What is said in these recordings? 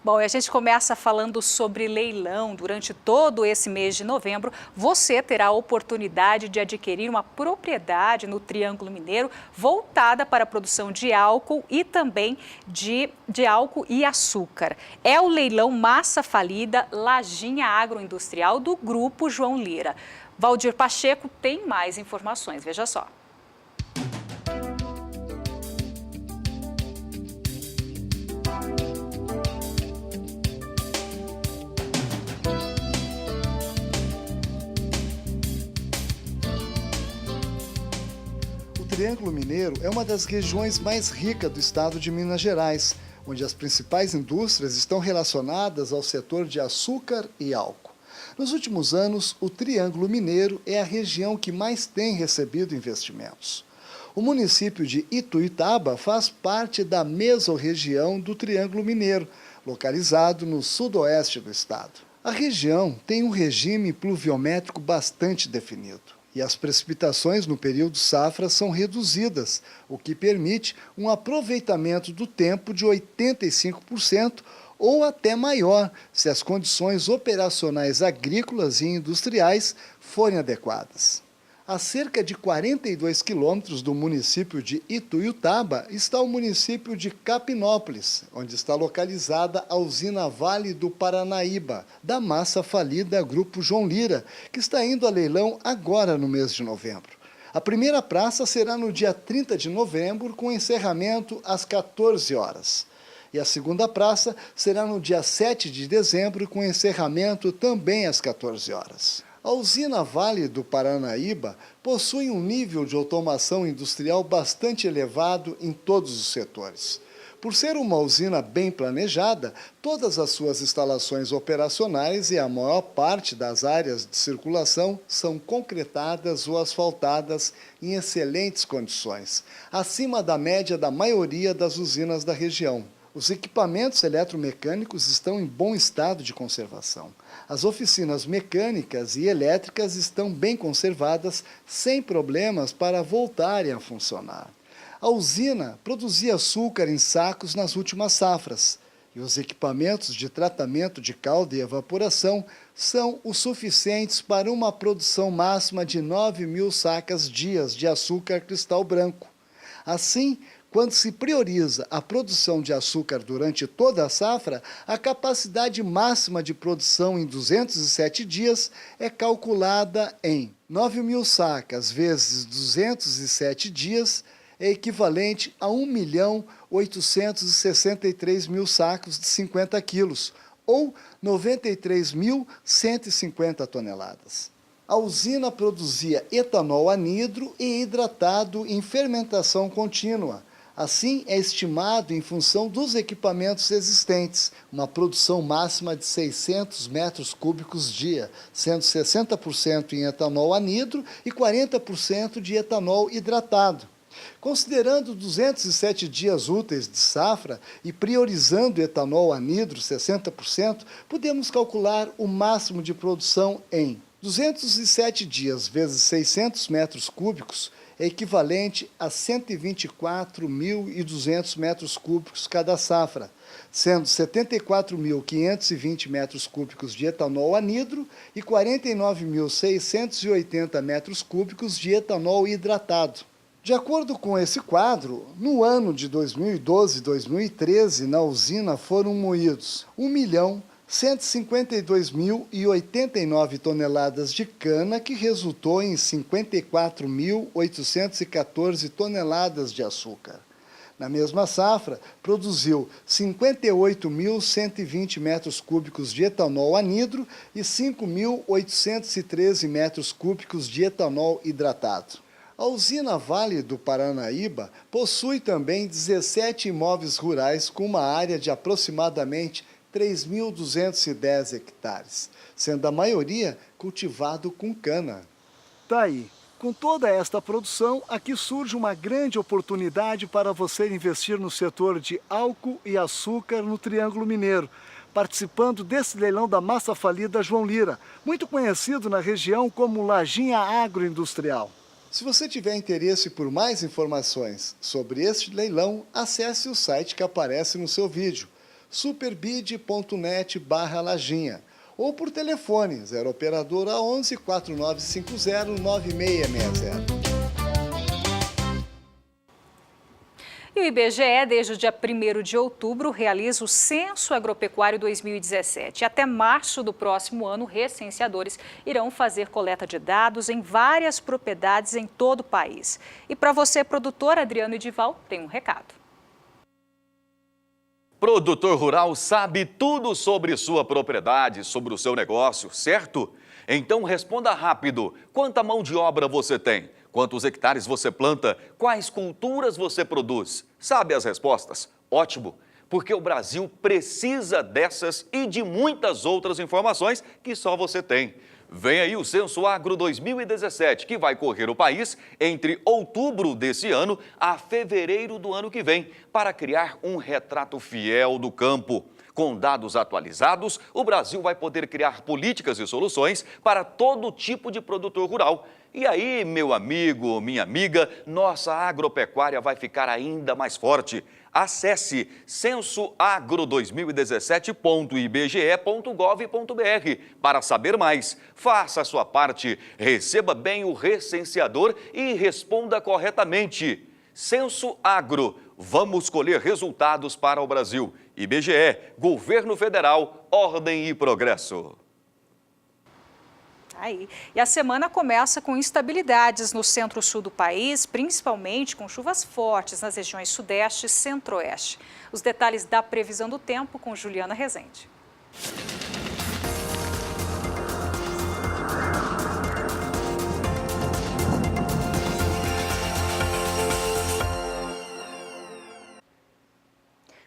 Bom, e a gente começa falando sobre leilão. Durante todo esse mês de novembro, você terá a oportunidade de adquirir uma propriedade no Triângulo Mineiro voltada para a produção de álcool e também de álcool e açúcar. É o leilão Massa Falida Lajinha Agroindustrial do Grupo João Lira. Valdir Pacheco tem mais informações, veja só. O Triângulo Mineiro é uma das regiões mais ricas do estado de Minas Gerais, onde as principais indústrias estão relacionadas ao setor de açúcar e álcool. Nos últimos anos, o Triângulo Mineiro é a região que mais tem recebido investimentos. O município de Ituiutaba faz parte da mesorregião do Triângulo Mineiro, localizado no sudoeste do estado. A região tem um regime pluviométrico bastante definido e as precipitações no período safra são reduzidas, o que permite um aproveitamento do tempo de 85% ou até maior, se as condições operacionais agrícolas e industriais forem adequadas. A cerca de 42 quilômetros do município de Ituiutaba está o município de Capinópolis, onde está localizada a usina Vale do Paranaíba, da massa falida Grupo João Lira, que está indo a leilão agora no mês de novembro. A primeira praça será no dia 30 de novembro, com encerramento às 14 horas. E a segunda praça será no dia 7 de dezembro, com encerramento também às 14 horas. A usina Vale do Paranaíba possui um nível de automação industrial bastante elevado em todos os setores. Por ser uma usina bem planejada, todas as suas instalações operacionais e a maior parte das áreas de circulação são concretadas ou asfaltadas em excelentes condições, acima da média da maioria das usinas da região. Os equipamentos eletromecânicos estão em bom estado de conservação. As oficinas mecânicas e elétricas estão bem conservadas, sem problemas para voltarem a funcionar. A usina produzia açúcar em sacos nas últimas safras, e os equipamentos de tratamento de calda e evaporação são o suficientes para uma produção máxima de 9.000 sacas-dias de açúcar cristal branco. Assim, quando se prioriza a produção de açúcar durante toda a safra, a capacidade máxima de produção em 207 dias é calculada em 9.000 sacas vezes 207 dias, é equivalente a 1.863.000 sacos de 50 quilos, ou 93.150 toneladas. A usina produzia etanol anidro e hidratado em fermentação contínua. Assim, é estimado, em função dos equipamentos existentes, uma produção máxima de 600 metros cúbicos dia, sendo 60% em etanol anidro e 40% de etanol hidratado. Considerando 207 dias úteis de safra e priorizando etanol anidro 60%, podemos calcular o máximo de produção em 207 dias vezes 600 metros cúbicos, é equivalente a 124.200 metros cúbicos cada safra, sendo 74.520 metros cúbicos de etanol anidro e 49.680 metros cúbicos de etanol hidratado. De acordo com esse quadro, no ano de 2012 e 2013, na usina foram moídos 1.152.089 toneladas de cana, que resultou em 54.814 toneladas de açúcar. Na mesma safra, produziu 58.120 metros cúbicos de etanol anidro e 5.813 metros cúbicos de etanol hidratado. A usina Vale do Paranaíba possui também 17 imóveis rurais com uma área de aproximadamente 3.210 hectares, sendo a maioria cultivado com cana. Tá aí. Com toda esta produção, aqui surge uma grande oportunidade para você investir no setor de álcool e açúcar no Triângulo Mineiro, participando desse leilão da massa falida João Lira, muito conhecido na região como Lajinha Agroindustrial. Se você tiver interesse por mais informações sobre este leilão, acesse o site que aparece no seu vídeo, superbid.net/Lajinha ou por telefone 0 operadora 11 4950 9660. E o IBGE, desde o dia 1º de outubro, realiza o Censo Agropecuário 2017. Até março do próximo ano, recenseadores irão fazer coleta de dados em várias propriedades em todo o país. E para você, produtor, Adriano Edival, tem um recado. Produtor rural sabe tudo sobre sua propriedade, sobre o seu negócio, certo? Então responda rápido. Quanta mão de obra você tem? Quantos hectares você planta? Quais culturas você produz? Sabe as respostas? Ótimo, porque o Brasil precisa dessas e de muitas outras informações que só você tem. Vem aí o Censo Agro 2017, que vai correr o país entre outubro desse ano a fevereiro do ano que vem, para criar um retrato fiel do campo. Com dados atualizados, o Brasil vai poder criar políticas e soluções para todo tipo de produtor rural. E aí, meu amigo, minha amiga, nossa agropecuária vai ficar ainda mais forte. Acesse censoagro2017.ibge.gov.br para saber mais. Faça a sua parte, receba bem o recenseador e responda corretamente. Censo Agro. Vamos colher resultados para o Brasil. IBGE, Governo Federal, Ordem e Progresso. Aí. E a semana começa com instabilidades no centro-sul do país, principalmente com chuvas fortes nas regiões sudeste e centro-oeste. Os detalhes da previsão do tempo com Juliana Rezende.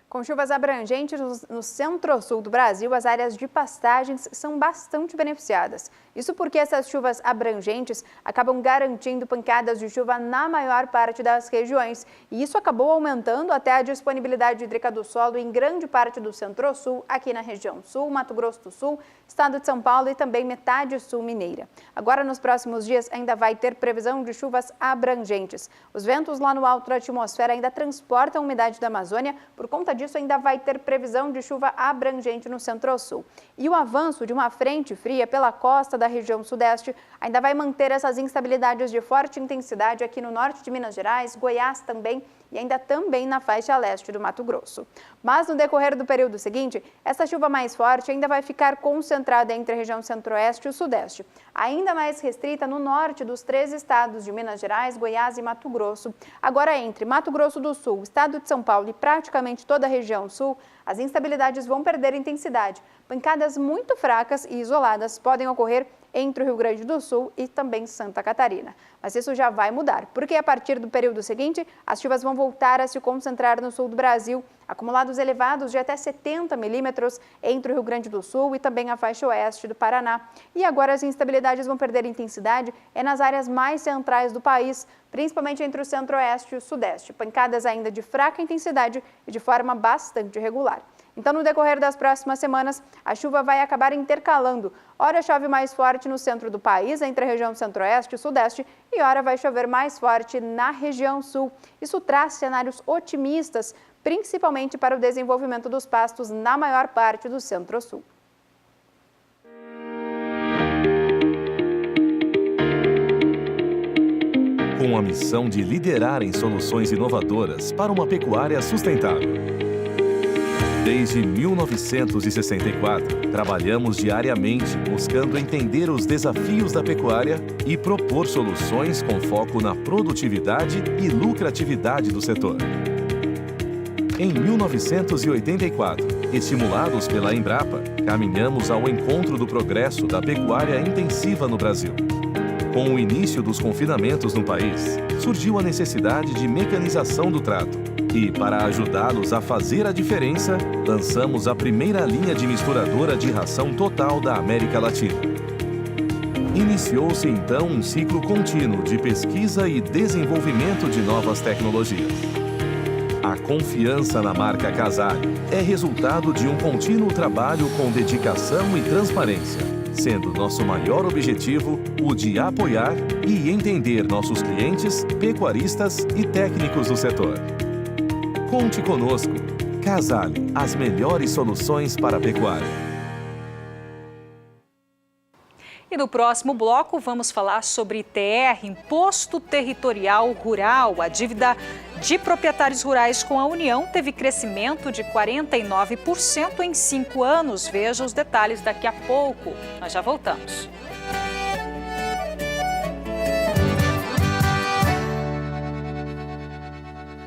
Com chuvas abrangentes no centro-sul do Brasil, as áreas de pastagens são bastante beneficiadas. Isso porque essas chuvas abrangentes acabam garantindo pancadas de chuva na maior parte das regiões. E isso acabou aumentando até a disponibilidade hídrica do solo em grande parte do centro-sul, aqui na região sul, Mato Grosso do Sul, estado de São Paulo e também metade sul mineira. Agora, nos próximos dias, ainda vai ter previsão de chuvas abrangentes. Os ventos lá no alto da atmosfera ainda transportam a umidade da Amazônia, por conta disso ainda vai ter previsão de chuva abrangente no centro-sul. E o avanço de uma frente fria pela costa da região sudeste ainda vai manter essas instabilidades de forte intensidade aqui no norte de Minas Gerais, Goiás também e ainda também na faixa leste do Mato Grosso. Mas no decorrer do período seguinte, essa chuva mais forte ainda vai ficar concentrada entre a região centro-oeste e o sudeste, ainda mais restrita no norte dos 3 estados de Minas Gerais, Goiás e Mato Grosso. Agora, entre Mato Grosso do Sul, estado de São Paulo e praticamente toda a região sul, as instabilidades vão perder intensidade. Pancadas muito fracas e isoladas podem ocorrer entre o Rio Grande do Sul e também Santa Catarina. Mas isso já vai mudar, porque a partir do período seguinte, as chuvas vão voltar a se concentrar no sul do Brasil, acumulados elevados de até 70 milímetros entre o Rio Grande do Sul e também a faixa oeste do Paraná. E agora as instabilidades vão perder intensidade nas áreas mais centrais do país, principalmente entre o centro-oeste e o sudeste. Pancadas ainda de fraca intensidade e de forma bastante irregular. Então, no decorrer das próximas semanas, a chuva vai acabar intercalando. Ora chove mais forte no centro do país, entre a região centro-oeste e sudeste, e ora vai chover mais forte na região sul. Isso traz cenários otimistas, principalmente para o desenvolvimento dos pastos na maior parte do centro-sul. Com a missão de liderar em soluções inovadoras para uma pecuária sustentável. Desde 1964, trabalhamos diariamente buscando entender os desafios da pecuária e propor soluções com foco na produtividade e lucratividade do setor. Em 1984, estimulados pela Embrapa, caminhamos ao encontro do progresso da pecuária intensiva no Brasil. Com o início dos confinamentos no país, surgiu a necessidade de mecanização do trato. E, para ajudá-los a fazer a diferença, lançamos a primeira linha de misturadora de ração total da América Latina. Iniciou-se então um ciclo contínuo de pesquisa e desenvolvimento de novas tecnologias. A confiança na marca Casale é resultado de um contínuo trabalho com dedicação e transparência, sendo nosso maior objetivo o de apoiar e entender nossos clientes, pecuaristas e técnicos do setor. Conte conosco. Casale, as melhores soluções para a pecuária. E no próximo bloco vamos falar sobre ITR, Imposto Territorial Rural. A dívida de proprietários rurais com a União teve crescimento de 49% em 5 anos. Veja os detalhes daqui a pouco. Nós já voltamos.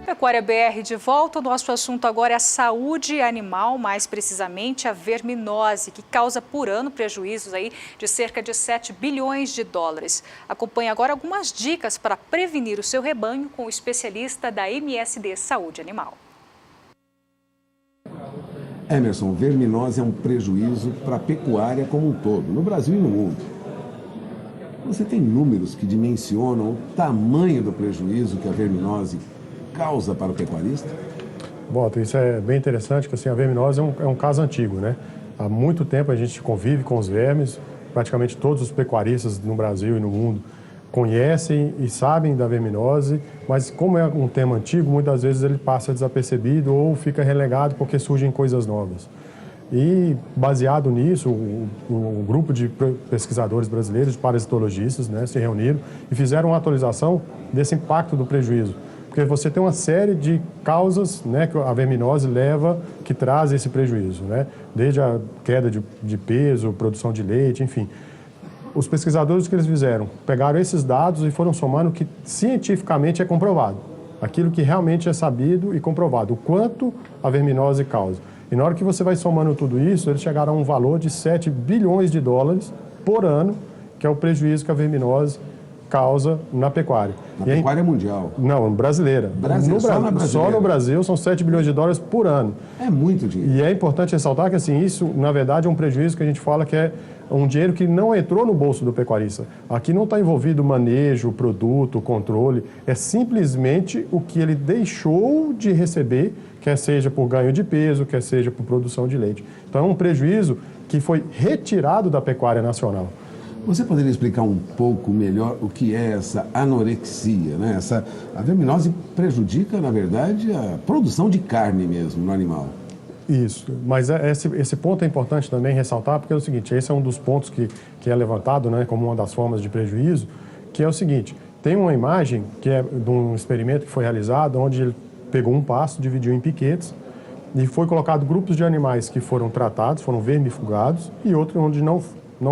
Pecuária BR de volta. O nosso assunto agora é a saúde animal, mais precisamente a verminose, que causa por ano prejuízos aí de cerca de 7 bilhões de dólares. Acompanhe agora algumas dicas para prevenir o seu rebanho com o especialista da MSD Saúde Animal. Emerson, verminose é um prejuízo para a pecuária como um todo, no Brasil e no mundo. Você tem números que dimensionam o tamanho do prejuízo que a verminose causa para o pecuarista? Bom, isso é bem interessante, que assim, a verminose é um caso antigo, né? Há muito tempo a gente convive com os vermes, praticamente todos os pecuaristas no Brasil e no mundo conhecem e sabem da verminose, mas como é um tema antigo, muitas vezes ele passa desapercebido ou fica relegado porque surgem coisas novas. E, baseado nisso, o grupo de pesquisadores brasileiros, de parasitologistas, né, se reuniram e fizeram uma atualização desse impacto do prejuízo. Porque você tem uma série de causas, né, que a verminose leva, que traz esse prejuízo, né? Desde a queda de peso, produção de leite, enfim. Os pesquisadores, o que eles fizeram? Pegaram esses dados e foram somando o que cientificamente é comprovado. Aquilo que realmente é sabido e comprovado, o quanto a verminose causa. E na hora que você vai somando tudo isso, eles chegaram a um valor de 7 bilhões de dólares por ano, que é o prejuízo que a verminose causa na pecuária. Na pecuária mundial? Não, brasileira. Só no Brasil são 7 bilhões de dólares por ano. É muito dinheiro. E é importante ressaltar que assim, isso, na verdade, é um prejuízo que a gente fala que é um dinheiro que não entrou no bolso do pecuarista. Aqui não está envolvido manejo, produto, controle. É simplesmente o que ele deixou de receber, quer seja por ganho de peso, quer seja por produção de leite. Então é um prejuízo que foi retirado da pecuária nacional. Você poderia explicar um pouco melhor o que é essa anorexia, né? A verminose prejudica, na verdade, a produção de carne mesmo no animal. Isso, mas esse ponto é importante também ressaltar, porque é o seguinte, esse é um dos pontos que é levantado, né, como uma das formas de prejuízo, que é o seguinte, tem uma imagem que é de um experimento que foi realizado, onde ele pegou um pasto, dividiu em piquetes, e foi colocado grupos de animais que foram tratados, foram vermifugados, e outros onde não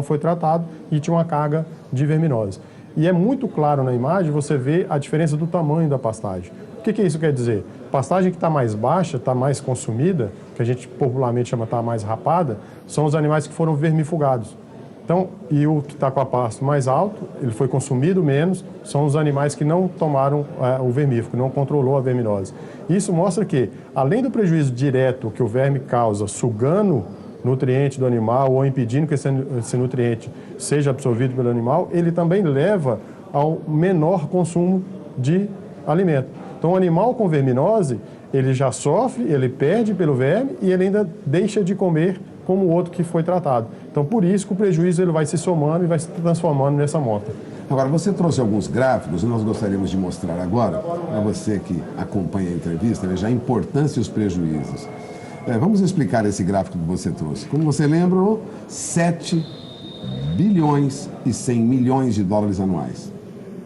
foi tratado e tinha uma carga de verminose. E é muito claro na imagem, você vê a diferença do tamanho da pastagem. O que isso quer dizer? Pastagem que está mais baixa, está mais consumida, que a gente popularmente chama está mais rapada, são os animais que foram vermifugados. Então, e o que está com a pasto mais alto, ele foi consumido menos, são os animais que não tomaram o vermífugo, não controlou a verminose. Isso mostra que, além do prejuízo direto que o verme causa sugando nutriente do animal ou impedindo que esse nutriente seja absorvido pelo animal, ele também leva ao menor consumo de alimento. Então, o animal com verminose, ele já sofre, ele perde pelo verme e ele ainda deixa de comer como o outro que foi tratado. Então, por isso que o prejuízo ele vai se somando e vai se transformando nessa monta. Agora, você trouxe alguns gráficos e nós gostaríamos de mostrar agora, para você que acompanha a entrevista, veja a importância e os prejuízos. Vamos explicar esse gráfico que você trouxe. Como você lembra, 7 bilhões e 100 milhões de dólares anuais.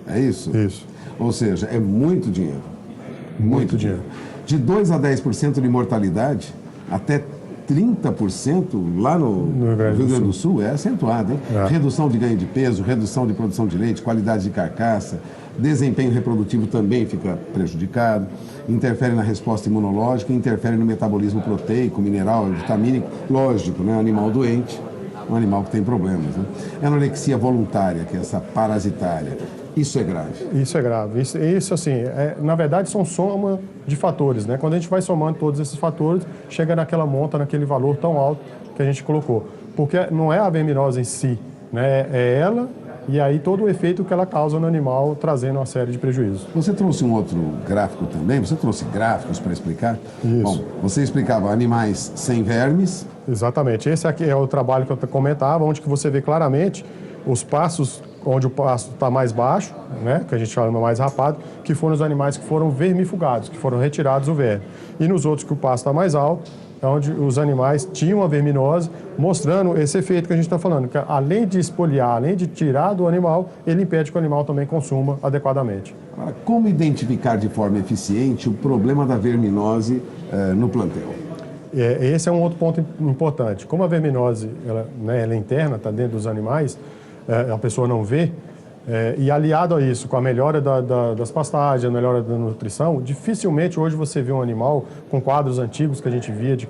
É isso? Isso. Ou seja, é muito dinheiro. Muito dinheiro. De 2 a 10% de mortalidade, até 30% lá no Rio Grande do Sul é acentuado, hein? É. Redução de ganho de peso, redução de produção de leite, qualidade de carcaça, desempenho reprodutivo também fica prejudicado, interfere na resposta imunológica, interfere no metabolismo proteico, mineral, vitamínico, lógico, né? Animal doente, um animal que tem problemas, né? Anorexia voluntária, que é essa parasitária. Isso é grave. Isso é grave. Isso assim, na verdade, são soma de fatores, né? Quando a gente vai somando todos esses fatores, chega naquela monta, naquele valor tão alto que a gente colocou. Porque não é a verminose em si, né? É ela e aí todo o efeito que ela causa no animal, trazendo uma série de prejuízos. Você trouxe um outro gráfico também? Você trouxe gráficos para explicar? Isso. Bom, você explicava animais sem vermes. Exatamente. Esse aqui é o trabalho que eu comentava, onde que você vê claramente os pastos onde o pasto está mais baixo, né, que a gente chama mais rapado, que foram os animais que foram vermifugados, que foram retirados o verme. E nos outros que o pasto está mais alto, é onde os animais tinham a verminose, mostrando esse efeito que a gente está falando, que além de espoliar, além de tirar do animal, ele impede que o animal também consuma adequadamente. Agora, como identificar de forma eficiente o problema da verminose no plantel? Esse é um outro ponto importante. Como a verminose ela é interna, está dentro dos animais, a pessoa não vê, e aliado a isso, com a melhora das pastagens, a melhora da nutrição, dificilmente hoje você vê um animal com quadros antigos que a gente via, de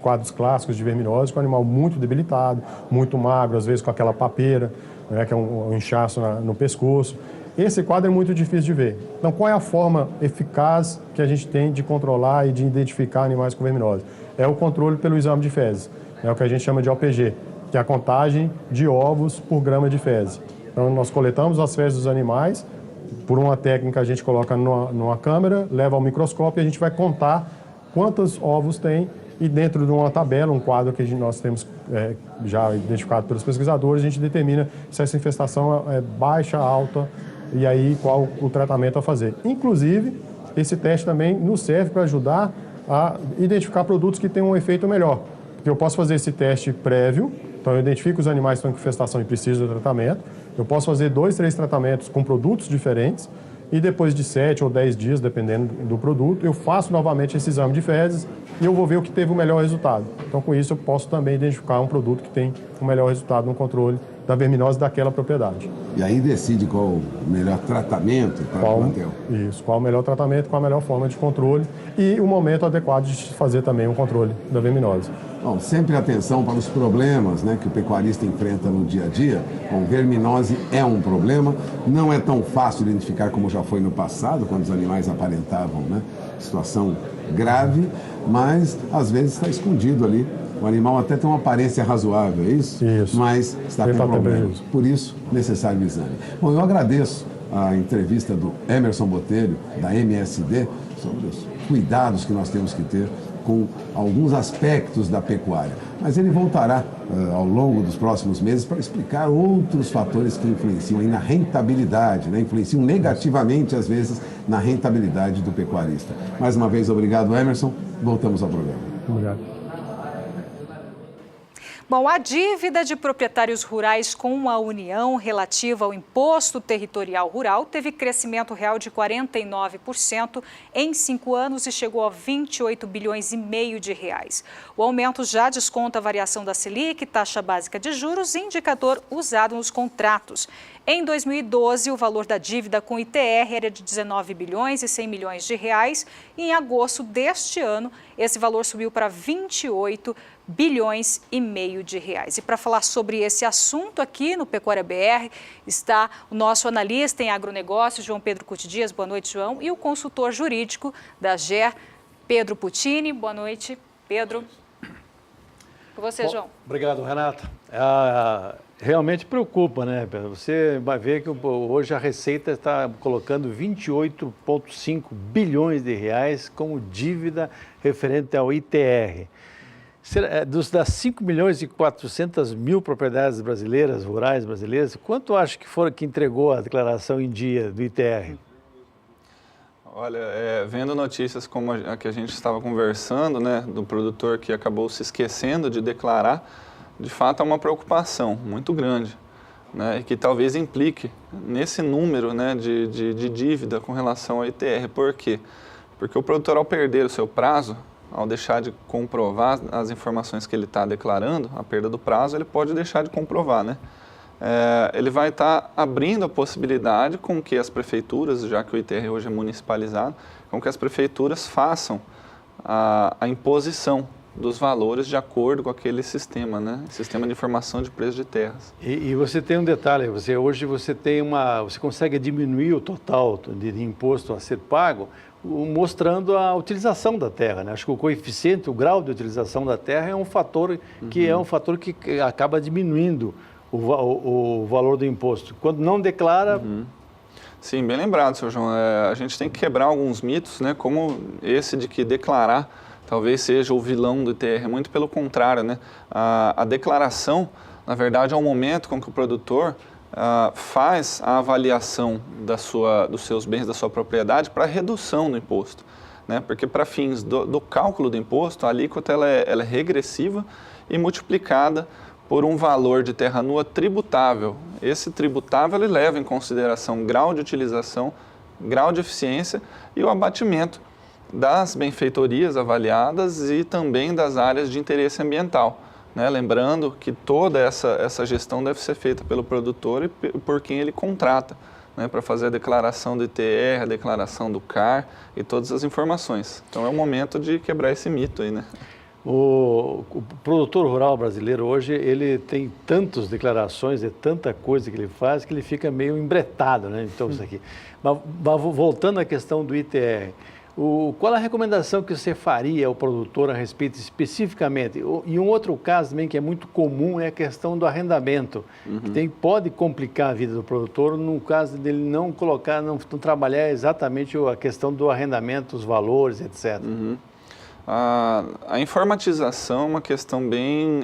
quadros clássicos de verminose, com um animal muito debilitado, muito magro, às vezes com aquela papeira, né, que é um inchaço no pescoço. Esse quadro é muito difícil de ver. Então, qual é a forma eficaz que a gente tem de controlar e de identificar animais com verminose? É o controle pelo exame de fezes, é o que a gente chama de OPG, que é a contagem de ovos por grama de fezes. Então, nós coletamos as fezes dos animais, por uma técnica a gente coloca numa câmera, leva ao microscópio e a gente vai contar quantos ovos tem e dentro de uma tabela, um quadro que nós temos já identificado pelos pesquisadores, a gente determina se essa infestação é baixa, alta e aí qual o tratamento a fazer. Inclusive, esse teste também nos serve para ajudar a identificar produtos que têm um efeito melhor. Porque eu posso fazer esse teste prévio, então eu identifico os animais que estão com infestação e precisam de tratamento. Eu posso fazer 2, 3 tratamentos com produtos diferentes e depois de 7 ou 10 dias, dependendo do produto, eu faço novamente esse exame de fezes e eu vou ver o que teve o melhor resultado. Então, com isso, eu posso também identificar um produto que tem o melhor resultado no controle da verminose daquela propriedade. E aí decide qual o melhor tratamento para o plantel. Isso, qual o melhor tratamento, qual a melhor forma de controle e o momento adequado de fazer também um controle da verminose. Bom, sempre atenção para os problemas, né, que o pecuarista enfrenta no dia a dia. Bom, verminose é um problema, não é tão fácil identificar como já foi no passado, quando os animais aparentavam, né, situação grave, mas às vezes está escondido ali. O animal até tem uma aparência razoável, é isso? Isso. Mas está com problema. Por isso, necessário o exame. Bom, eu agradeço a entrevista do Emerson Botelho, da MSD, sobre os cuidados que nós temos que ter com alguns aspectos da pecuária. Mas ele voltará ao longo dos próximos meses para explicar outros fatores que influenciam aí na rentabilidade, né? Influenciam negativamente, às vezes, na rentabilidade do pecuarista. Mais uma vez, obrigado, Emerson. Voltamos ao programa. Obrigado. Bom, a dívida de proprietários rurais com a União relativa ao Imposto Territorial Rural teve crescimento real de 49% em 5 anos e chegou a 28 bilhões e meio de reais. O aumento já desconta a variação da Selic, taxa básica de juros e indicador usado nos contratos. Em 2012, o valor da dívida com ITR era de 19 bilhões e 100 milhões de reais e em agosto deste ano, esse valor subiu para 28 bilhões e meio de reais. E para falar sobre esse assunto aqui no Pecuária BR está o nosso analista em agronegócios, João Pedro Cuti Dias. Boa noite, João. E o consultor jurídico da GER, Pedro Puccini. Boa noite, Pedro. Com você, João. Obrigado, Renata. Realmente preocupa, né? Você vai ver que hoje a Receita está colocando 28,5 bilhões de reais como dívida referente ao ITR. Das 5 milhões e 400 mil propriedades brasileiras, rurais brasileiras, quanto acha que foram que entregou a declaração em dia do ITR? Olha, vendo notícias como a que a gente estava conversando, né, do produtor que acabou se esquecendo de declarar, de fato é uma preocupação muito grande, né, e que talvez implique nesse número, né, de dívida com relação ao ITR. Por quê? Porque o produtor, ao perder o seu prazo, ao deixar de comprovar as informações que ele está declarando, a perda do prazo, ele pode deixar de comprovar, né? Ele vai estar abrindo a possibilidade com que as prefeituras, já que o ITR hoje é municipalizado, com que as prefeituras façam a imposição dos valores de acordo com aquele sistema, né? Sistema de informação de preço de terras. E você tem um detalhe, hoje você consegue diminuir o total de imposto a ser pago, mostrando a utilização da terra, né? Acho que o coeficiente, o grau de utilização da terra é um fator que acaba diminuindo o valor do imposto. Quando não declara... Sim, bem lembrado, seu João. A gente tem que quebrar alguns mitos, né? Como esse de que declarar talvez seja o vilão do ITR. Muito pelo contrário, né? A declaração, na verdade, é um momento com que o produtor faz a avaliação dos seus bens, da sua propriedade, para redução do imposto, né? Porque para fins do cálculo do imposto, a alíquota ela é regressiva e multiplicada por um valor de terra nua tributável. Esse tributável ele leva em consideração grau de utilização, grau de eficiência e o abatimento das benfeitorias avaliadas e também das áreas de interesse ambiental, né? Lembrando que toda essa gestão deve ser feita pelo produtor e por quem ele contrata, né? Para fazer a declaração do ITR, a declaração do CAR e todas as informações. Então é o momento de quebrar esse mito aí, né? O produtor rural brasileiro hoje, ele tem tantas declarações e tanta coisa que ele faz que ele fica meio embretado, né? Então, isso aqui. Mas voltando à questão do ITR, qual a recomendação que você faria ao produtor a respeito especificamente? E um outro caso também que é muito comum é a questão do arrendamento, que pode complicar a vida do produtor no caso dele não trabalhar exatamente a questão do arrendamento, os valores, etc. A informatização é uma questão bem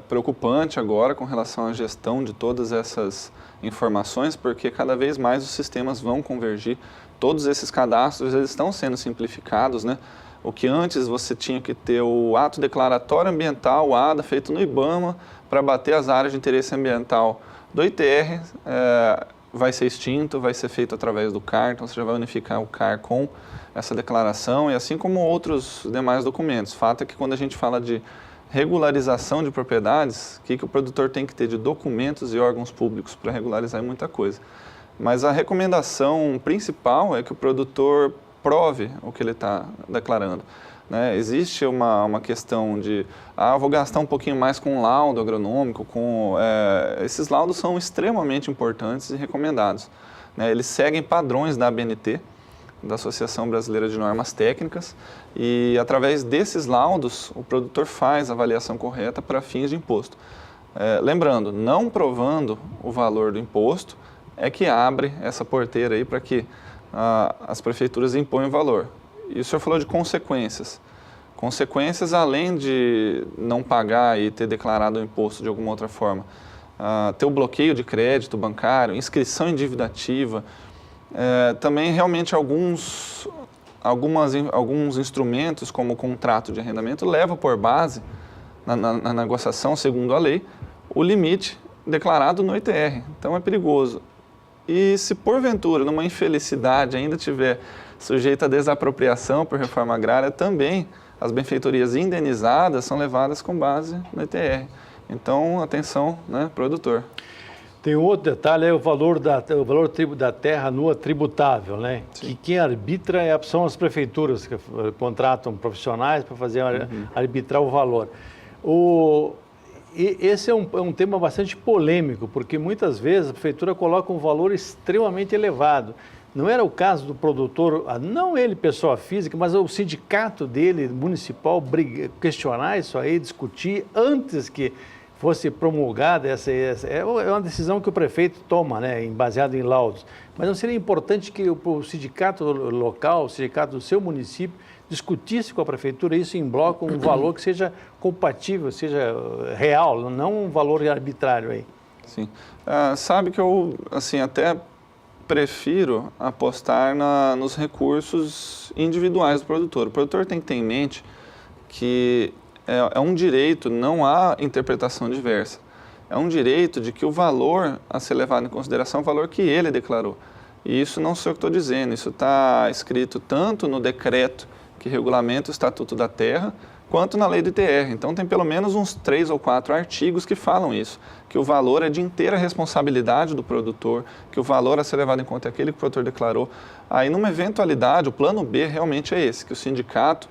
preocupante agora com relação à gestão de todas essas informações, porque cada vez mais os sistemas vão convergir. Todos esses cadastros eles estão sendo simplificados, né? O que antes você tinha que ter o ato declaratório ambiental, o ADA, feito no IBAMA, para bater as áreas de interesse ambiental do ITR, vai ser extinto, vai ser feito através do CAR, então você já vai unificar o CAR com essa declaração, e assim como outros demais documentos. Fato é que quando a gente fala de regularização de propriedades, o que o produtor tem que ter de documentos e órgãos públicos para regularizar é muita coisa. Mas a recomendação principal é que o produtor prove o que ele está declarando, né? Existe uma questão de, vou gastar um pouquinho mais com laudo agronômico, esses laudos são extremamente importantes e recomendados, né? Eles seguem padrões da ABNT, da Associação Brasileira de Normas Técnicas, e através desses laudos o produtor faz a avaliação correta para fins de imposto. Lembrando, não provando o valor do imposto é que abre essa porteira aí para que as prefeituras imponham valor. E o senhor falou de consequências. Consequências além de não pagar e ter declarado o imposto de alguma outra forma. Ter o bloqueio de crédito bancário, inscrição em dívida ativa, também realmente alguns instrumentos, como o contrato de arrendamento, levam por base, na negociação, segundo a lei, o limite declarado no ITR. Então é perigoso. E se porventura, numa infelicidade, ainda tiver sujeito à desapropriação por reforma agrária, também as benfeitorias indenizadas são levadas com base no ITR. Então, atenção, né, produtor. Tem um outro detalhe, o valor da terra nua tributável, né? Sim. Que quem arbitra são as prefeituras que contratam profissionais para fazer arbitrar o valor. Esse é um tema bastante polêmico, porque muitas vezes a prefeitura coloca um valor extremamente elevado. Não era o caso do produtor, não ele, pessoa física, mas o sindicato dele, municipal, questionar isso aí, discutir antes que fosse promulgada é uma decisão que o prefeito toma, né, baseada em laudos. Mas não seria importante que o sindicato local, o sindicato do seu município, discutisse com a prefeitura isso em bloco, um valor que seja compatível, seja real, não um valor arbitrário aí? Sim. Sabe que eu, assim, até prefiro apostar nos recursos individuais do produtor. O produtor tem que ter em mente que é um direito, não há interpretação diversa. É um direito de que o valor a ser levado em consideração é o valor que ele declarou. E isso não sou eu que estou dizendo, isso está escrito tanto no decreto que regulamenta o Estatuto da Terra, quanto na lei do ITR. Então tem pelo menos uns 3 ou 4 artigos que falam isso, que o valor é de inteira responsabilidade do produtor, que o valor a ser levado em conta é aquele que o produtor declarou. Aí numa eventualidade, o plano B realmente é esse, que o sindicato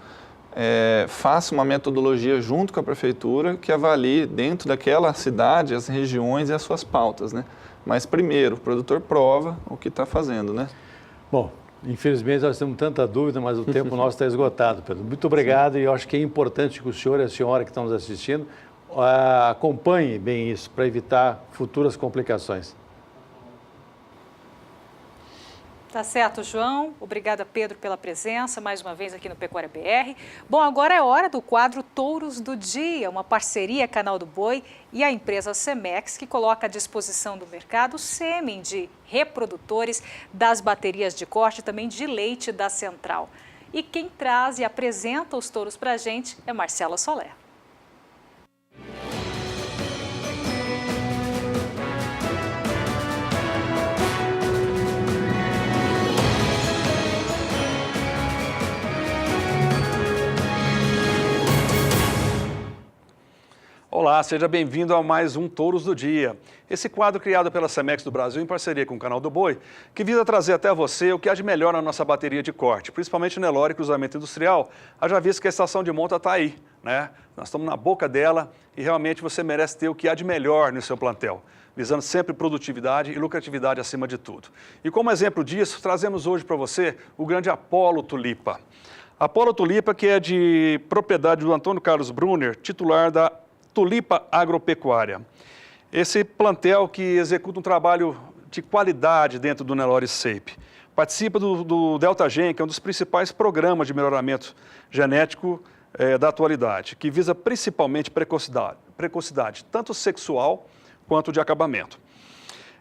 faça uma metodologia junto com a prefeitura que avalie dentro daquela cidade as regiões e as suas pautas, né? Mas primeiro, o produtor prova o que está fazendo, né? Bom, infelizmente nós temos tanta dúvida, mas o tempo nosso está esgotado, Pedro. Muito obrigado. Sim. E eu acho que é importante que o senhor e a senhora que estão nos assistindo acompanhem bem isso para evitar futuras complicações. Tá certo, João. Obrigada, Pedro, pela presença mais uma vez aqui no Pecuária BR. Bom, agora é hora do quadro Touros do Dia, uma parceria Canal do Boi e a empresa Cemex, que coloca à disposição do mercado sêmen de reprodutores das baterias de corte e também de leite da Central. E quem traz e apresenta os touros para a gente é Marcelo Soler. Olá, seja bem-vindo a mais um Touros do Dia. Esse quadro criado pela Cemex do Brasil em parceria com o Canal do Boi, que visa trazer até você o que há de melhor na nossa bateria de corte, principalmente Nelore e cruzamento industrial. Haja visto que a estação de monta está aí, né? Nós estamos na boca dela e realmente você merece ter o que há de melhor no seu plantel, visando sempre produtividade e lucratividade acima de tudo. E como exemplo disso, trazemos hoje para você o grande Apollo Tulipa. Apollo Tulipa, que é de propriedade do Antônio Carlos Brunner, titular da Tulipa Agropecuária. Esse plantel que executa um trabalho de qualidade dentro do Nelore Shape. Participa do Delta Gen, que é um dos principais programas de melhoramento genético da atualidade, que visa principalmente precocidade, tanto sexual quanto de acabamento.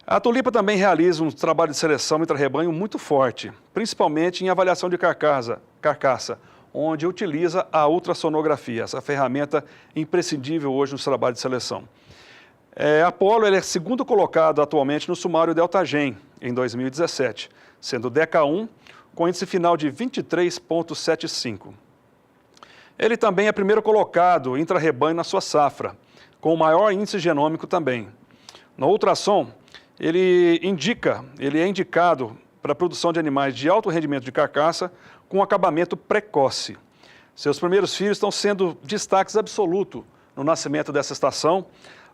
A Tulipa também realiza um trabalho de seleção intra-rebanho muito forte, principalmente em avaliação de carcaça, onde utiliza a ultrassonografia, essa ferramenta imprescindível hoje nos trabalhos de seleção. A Apollo é segundo colocado atualmente no sumário Delta Gen, em 2017, sendo DECA 1, com índice final de 23,75. Ele também é primeiro colocado intra-rebanho na sua safra, com o maior índice genômico também. No ultrassom, ele é indicado para a produção de animais de alto rendimento de carcaça com acabamento precoce. Seus primeiros filhos estão sendo destaques absolutos no nascimento dessa estação,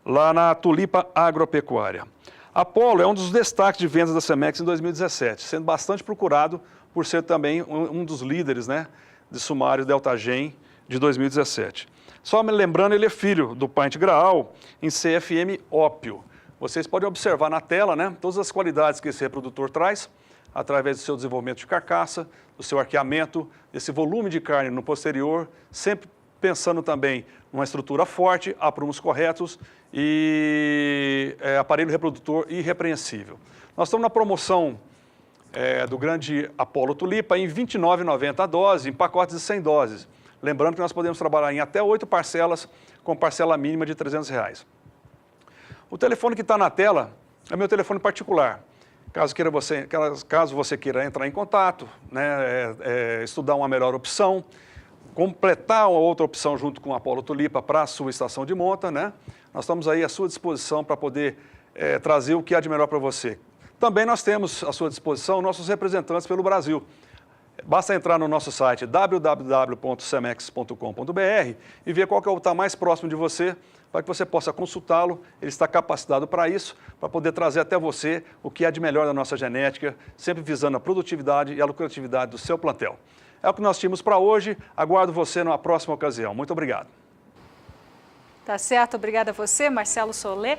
lá na Tulipa Agropecuária. Apollo é um dos destaques de vendas da Cemex em 2017, sendo bastante procurado por ser também um dos líderes, né, de sumário Delta Gen de 2017. Só me lembrando, ele é filho do Pint Graal em CFM Ópio. Vocês podem observar na tela, né, todas as qualidades que esse reprodutor traz, através do seu desenvolvimento de carcaça, do seu arqueamento, desse volume de carne no posterior, sempre pensando também numa estrutura forte, aprumos corretos e aparelho reprodutor irrepreensível. Nós estamos na promoção do grande Apollo Tulipa em R$ 29,90 a dose, em pacotes de 100 doses. Lembrando que nós podemos trabalhar em até 8 parcelas, com parcela mínima de R$ 300. O telefone que está na tela é meu telefone particular. Caso você queira entrar em contato, né, estudar uma melhor opção, completar uma outra opção junto com a Apollo Tulipa para a sua estação de monta, né, nós estamos aí à sua disposição para poder trazer o que há de melhor para você. Também nós temos à sua disposição nossos representantes pelo Brasil. Basta entrar no nosso site www.cemex.com.br e ver qual que é o que está mais próximo de você, para que você possa consultá-lo. Ele está capacitado para isso, para poder trazer até você o que há de melhor da nossa genética, sempre visando a produtividade e a lucratividade do seu plantel. É o que nós tínhamos para hoje. Aguardo você numa próxima ocasião. Muito obrigado. Tá certo, obrigada a você, Marcelo Soler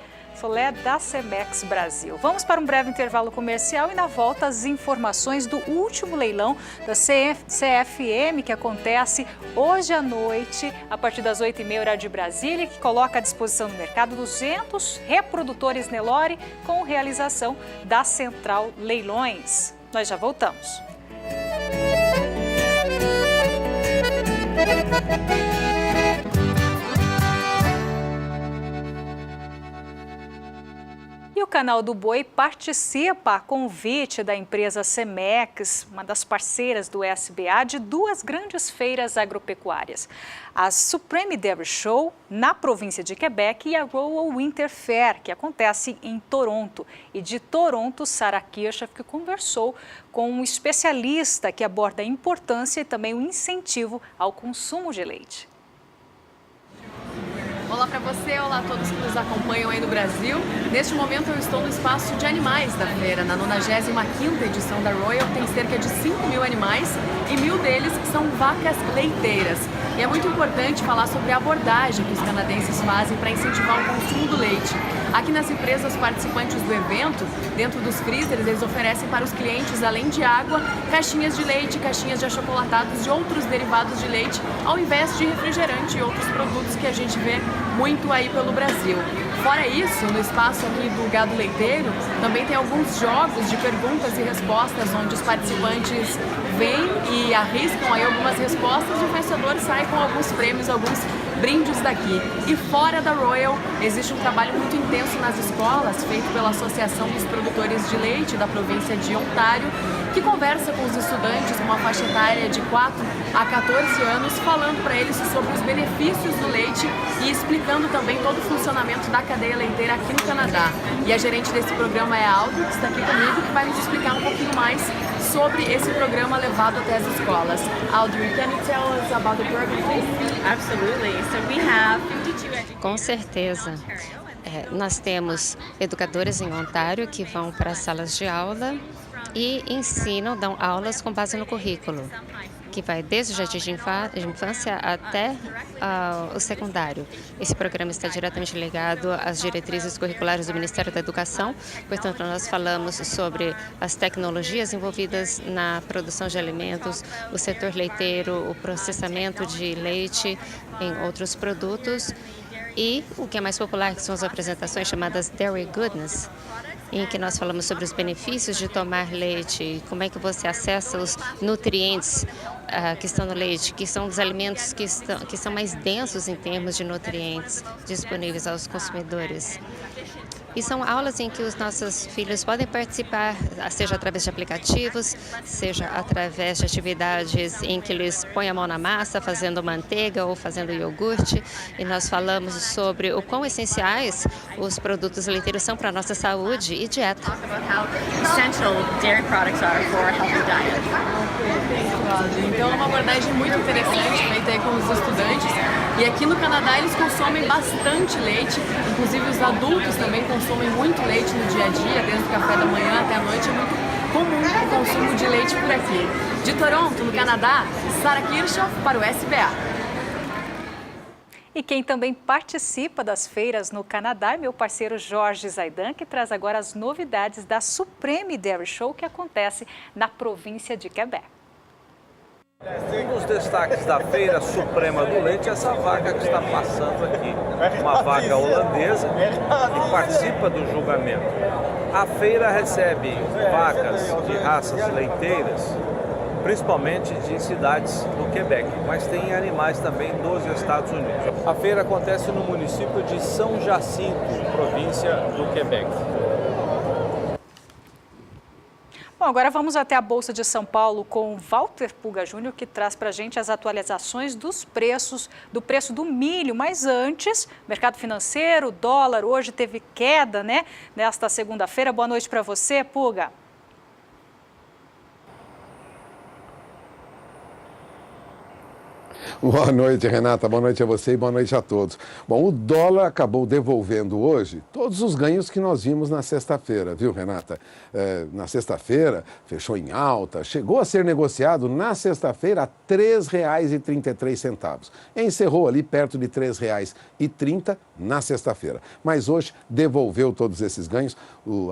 da Cemex Brasil. Vamos para um breve intervalo comercial e na volta as informações do último leilão da CFM, que acontece hoje à noite, a partir das 8h30, horário de Brasília, que coloca à disposição do mercado 200 reprodutores Nelore com realização da Central Leilões. Nós já voltamos. E o Canal do Boi participa a convite da empresa Cemex, uma das parceiras do SBA, de duas grandes feiras agropecuárias. A Supreme Dairy Show, na província de Quebec, e a Royal Winter Fair, que acontece em Toronto. E de Toronto, Sarah Kirchhoff, que conversou com um especialista que aborda a importância e também o incentivo ao consumo de leite. Olá para você, olá a todos que nos acompanham aí no Brasil. Neste momento eu estou no espaço de animais da feira. Na 95ª edição da Royal tem cerca de 5.000 animais e 1.000 deles são vacas leiteiras. E é muito importante falar sobre a abordagem que os canadenses fazem para incentivar o consumo do leite. Aqui nas empresas participantes do evento, dentro dos freezers, eles oferecem para os clientes, além de água, caixinhas de leite, caixinhas de achocolatados e outros derivados de leite, ao invés de refrigerante e outros produtos que a gente vê muito aí pelo Brasil. Fora isso, no espaço aqui do Gado Leiteiro, também tem alguns jogos de perguntas e respostas, onde os participantes vêm e arriscam aí algumas respostas e o vencedor sai com alguns prêmios, alguns brindes daqui. E fora da Royal, existe um trabalho muito intenso nas escolas, feito pela Associação dos Produtores de Leite da província de Ontário, que conversa com os estudantes com uma faixa etária de 4 a 14 anos, falando para eles sobre os benefícios do leite e explicando também todo o funcionamento da cadeia leiteira aqui no Canadá. E a gerente desse programa é a Audrey, que está aqui comigo, que vai nos explicar um pouquinho mais sobre esse programa levado até as escolas. Audrey, can you tell us about the program, please? Absolutely. So we have 52 Com certeza. Nós temos educadores em Ontário que vão para as salas de aula e ensinam, dão aulas com base no currículo, que vai desde o jardim de infância até o secundário. Esse programa está diretamente ligado às diretrizes curriculares do Ministério da Educação, portanto, nós falamos sobre as tecnologias envolvidas na produção de alimentos, o setor leiteiro, o processamento de leite em outros produtos e o que é mais popular, que são as apresentações chamadas Dairy Goodness, em que nós falamos sobre os benefícios de tomar leite, como é que você acessa os nutrientes que estão no leite, que são os alimentos que são mais densos em termos de nutrientes disponíveis aos consumidores. E são aulas em que os nossos filhos podem participar, seja através de aplicativos, seja através de atividades em que eles põem a mão na massa, fazendo manteiga ou fazendo iogurte. E nós falamos sobre o quão essenciais os produtos leiteiros são para a nossa saúde e dieta. Então é uma abordagem muito interessante feita aí com os estudantes. E aqui no Canadá eles consomem bastante leite, inclusive os adultos também consomem muito leite no dia a dia, desde o café da manhã até a noite. É muito comum o consumo de leite por aqui. De Toronto, no Canadá, Sara Kirchhoff para o SBA. E quem também participa das feiras no Canadá é meu parceiro Jorge Zaidan, que traz agora as novidades da Supreme Dairy Show, que acontece na província de Quebec. Um dos destaques da Feira Suprema do Leite é essa vaca que está passando aqui, uma vaca holandesa que participa do julgamento. A feira recebe vacas de raças leiteiras, principalmente de cidades do Quebec, mas tem animais também dos Estados Unidos. A feira acontece no município de São Jacinto, província do Quebec. Bom, agora vamos até a Bolsa de São Paulo com o Walter Puga Júnior, que traz para a gente as atualizações dos preços, do preço do milho. Mas antes, mercado financeiro, o dólar hoje teve queda, né? Nesta segunda-feira. Boa noite para você, Puga. Boa noite, Renata. Boa noite a você e boa noite a todos. Bom, o dólar acabou devolvendo hoje todos os ganhos que nós vimos na sexta-feira, viu, Renata? Na sexta-feira, fechou em alta, chegou a ser negociado na sexta-feira a R$ 3,33. Encerrou ali perto de R$ 3,30 na sexta-feira. Mas hoje devolveu todos esses ganhos.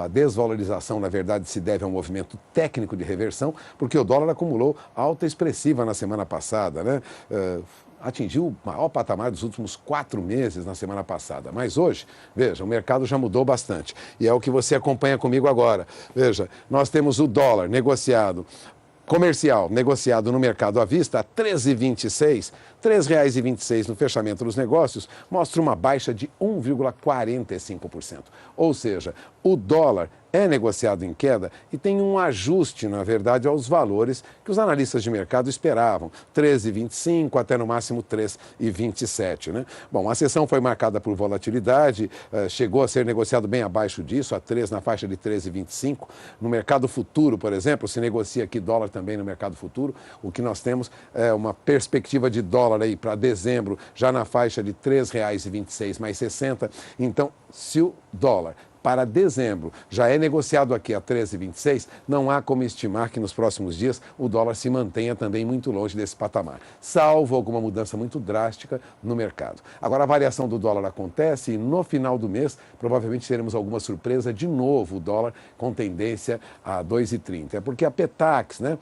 A desvalorização, na verdade, se deve a um movimento técnico de reversão, porque o dólar acumulou alta expressiva na semana passada, né? Atingiu o maior patamar dos últimos 4 meses na semana passada. Mas hoje, veja, o mercado já mudou bastante. E é o que você acompanha comigo agora. Veja, nós temos o dólar negociado, comercial, negociado no mercado à vista a R$ 13,26, R$ 3,26 no fechamento dos negócios, mostra uma baixa de 1,45%. Ou seja, o dólar é negociado em queda e tem um ajuste, na verdade, aos valores que os analistas de mercado esperavam, 13,25 até no máximo 3,27, né? Bom, a sessão foi marcada por volatilidade, chegou a ser negociado bem abaixo disso, na faixa de 13,25. No mercado futuro, por exemplo, se negocia aqui dólar também no mercado futuro, o que nós temos é uma perspectiva de dólar aí para dezembro, já na faixa de R$ 3,26 mais 60. Então, se o dólar para dezembro já é negociado aqui a 13,26, não há como estimar que nos próximos dias o dólar se mantenha também muito longe desse patamar, salvo alguma mudança muito drástica no mercado. Agora, a variação do dólar acontece e no final do mês provavelmente teremos alguma surpresa, de novo o dólar com tendência a 2,30. É porque a Petax, né,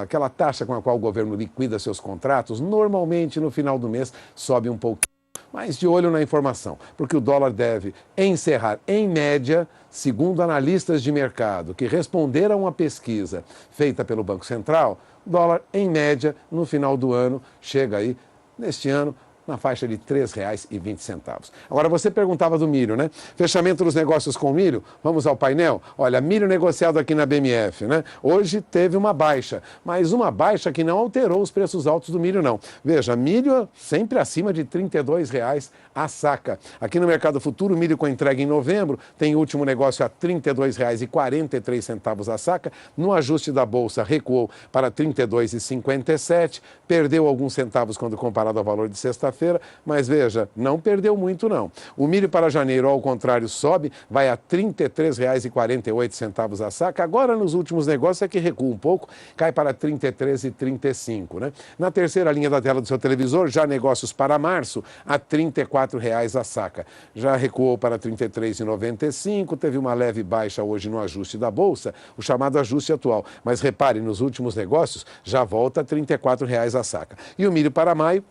aquela taxa com a qual o governo liquida seus contratos, normalmente no final do mês sobe um pouquinho. Mas de olho na informação, porque o dólar deve encerrar, em média, segundo analistas de mercado que responderam a uma pesquisa feita pelo Banco Central, o dólar, em média, no final do ano, chega aí, neste ano, na faixa de R$ 3,20. Agora, você perguntava do milho, né? Fechamento dos negócios com milho, vamos ao painel? Olha, milho negociado aqui na BMF, né? Hoje teve uma baixa, mas uma baixa que não alterou os preços altos do milho, não. Veja, milho sempre acima de R$ 32,00 a saca. Aqui no Mercado Futuro, milho com entrega em novembro, tem o último negócio a R$ 32,43 a saca. No ajuste da Bolsa, recuou para R$ 32,57, perdeu alguns centavos quando comparado ao valor de sexta-feira, mas veja, não perdeu muito não. O milho para janeiro, ao contrário, sobe, vai a R$ 33,48 a saca. Agora, nos últimos negócios, é que recua um pouco, cai para R$ 33,35, né? Na terceira linha da tela do seu televisor, já negócios para março, a R$ 34,00 a saca. Já recuou para R$ 33,95, teve uma leve baixa hoje no ajuste da Bolsa, o chamado ajuste atual. Mas repare, nos últimos negócios, já volta a R$ 34,00 a saca. E o milho para maio,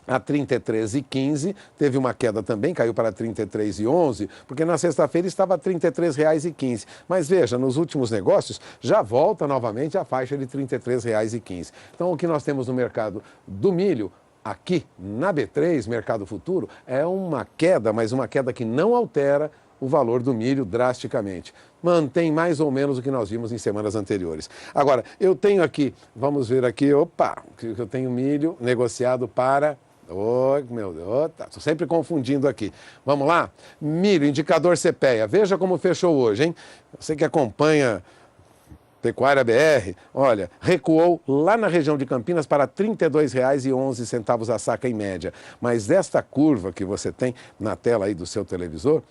a R$ 33,15, teve uma queda também, caiu para R$ 33,11, porque na sexta-feira estava R$ 33,15. Mas veja, nos últimos negócios já volta novamente à faixa de R$ 33,15. Então, o que nós temos no mercado do milho, aqui na B3, Mercado Futuro, é uma queda, mas uma queda que não altera o valor do milho drasticamente. Mantém mais ou menos o que nós vimos em semanas anteriores. Agora, eu tenho aqui, vamos ver aqui, eu tenho milho negociado para... Oi, meu Deus, estou sempre confundindo aqui. Vamos lá? Milho, indicador CPEA. Veja como fechou hoje, hein? Você que acompanha Pecuária BR, olha, recuou lá na região de Campinas para R$ 32,11 a saca em média. Mas esta curva que você tem na tela aí do seu televisor,